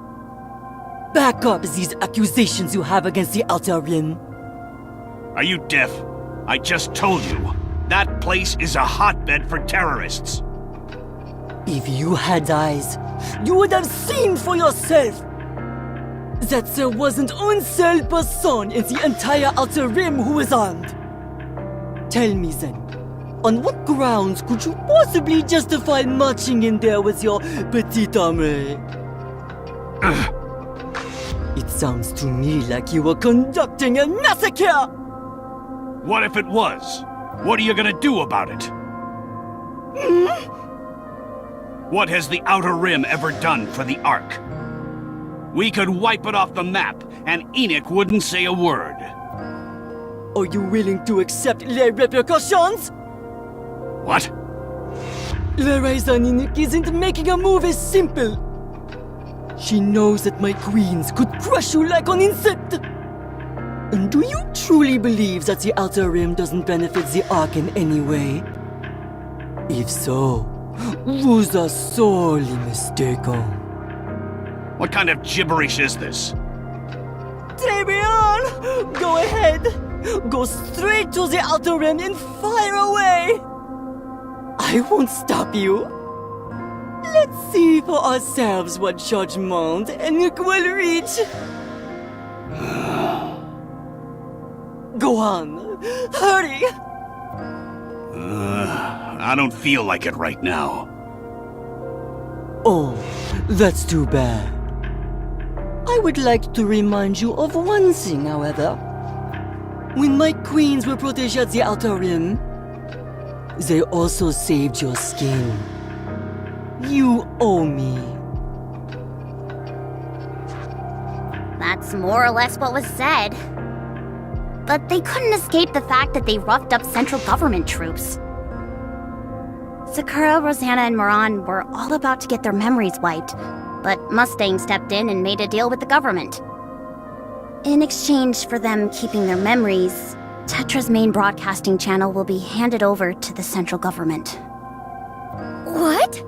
back up these accusations you have against the Outer Rim? Are you deaf? I just told you. That place is a hotbed for terrorists. If you had eyes, you would have seen for yourself that there wasn't one single person in the entire Outer Rim who was armed. Tell me then, on what grounds could you possibly justify marching in there with your petite armée? It sounds to me like you were conducting a massacre! What if it was? What are you gonna do about it? What has the Outer Rim ever done for the Ark? We could wipe it off the map, and Enoch wouldn't say a word. Are you willing to accept les repercussions? What? The reason Enoch isn't making a move is simple. She knows that my queens could crush you like an insect. Do you truly believe that the Outer Rim doesn't benefit the Ark in any way? If so, you are sorely mistaken. What kind of gibberish is this? Davion! Go ahead! Go straight to the Outer Rim and fire away! I won't stop you. Let's see for ourselves what judgment Enoch will reach. Go on, hurry! I don't feel like it right now. Oh, that's too bad. I would like to remind you of one thing, however. When my queens were protéged at the Outer Rim, they also saved your skin. You owe me. That's more or less what was said. But they couldn't escape the fact that they roughed up central government troops. Sakura, Rosanna, and Moran were all about to get their memories wiped, but Mustang stepped in and made a deal with the government. In exchange for them keeping their memories, Tetra's main broadcasting channel will be handed over to the central government. What?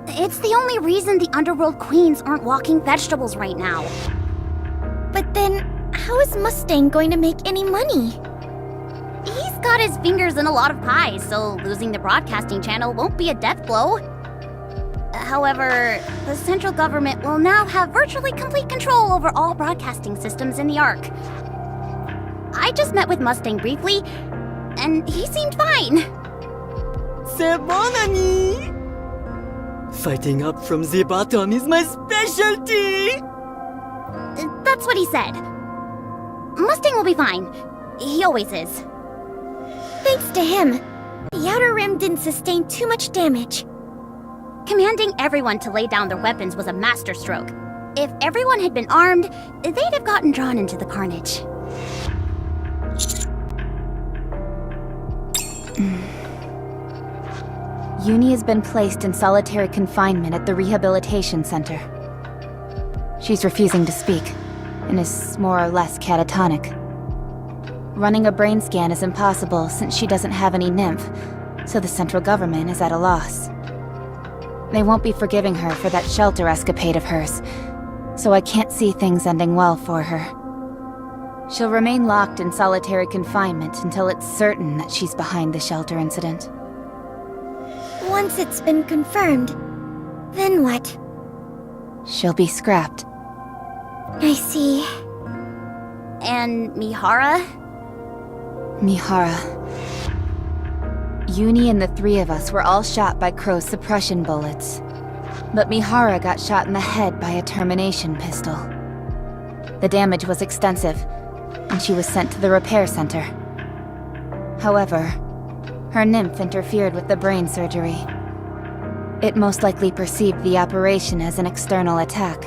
It's the only reason the Underworld Queens aren't walking vegetables right now. But then, how is Mustang going to make any money? He's got his fingers in a lot of pies, so losing the broadcasting channel won't be a death blow. However, the central government will now have virtually complete control over all broadcasting systems in the Ark. I just met with Mustang briefly, and he seemed fine. C'est bon, ami! Fighting up from the bottom is my specialty! That's what he said. Mustang will be fine. He always is. Thanks to him, the Outer Rim didn't sustain too much damage. Commanding everyone to lay down their weapons was a masterstroke. If everyone had been armed, they'd have gotten drawn into the carnage. Uni has been placed in solitary confinement at the rehabilitation center. She's refusing to speak, and is more or less catatonic. Running a brain scan is impossible since she doesn't have any nymph, so the central government is at a loss. They won't be forgiving her for that shelter escapade of hers, so I can't see things ending well for her. She'll remain locked in solitary confinement until it's certain that she's behind the shelter incident. Once it's been confirmed, then what? She'll be scrapped. I see. And Mihara? Mihara. Uni and the three of us were all shot by Crow's suppression bullets. But Mihara got shot in the head by a termination pistol. The damage was extensive, and she was sent to the repair center. However, her nymph interfered with the brain surgery. It most likely perceived the operation as an external attack.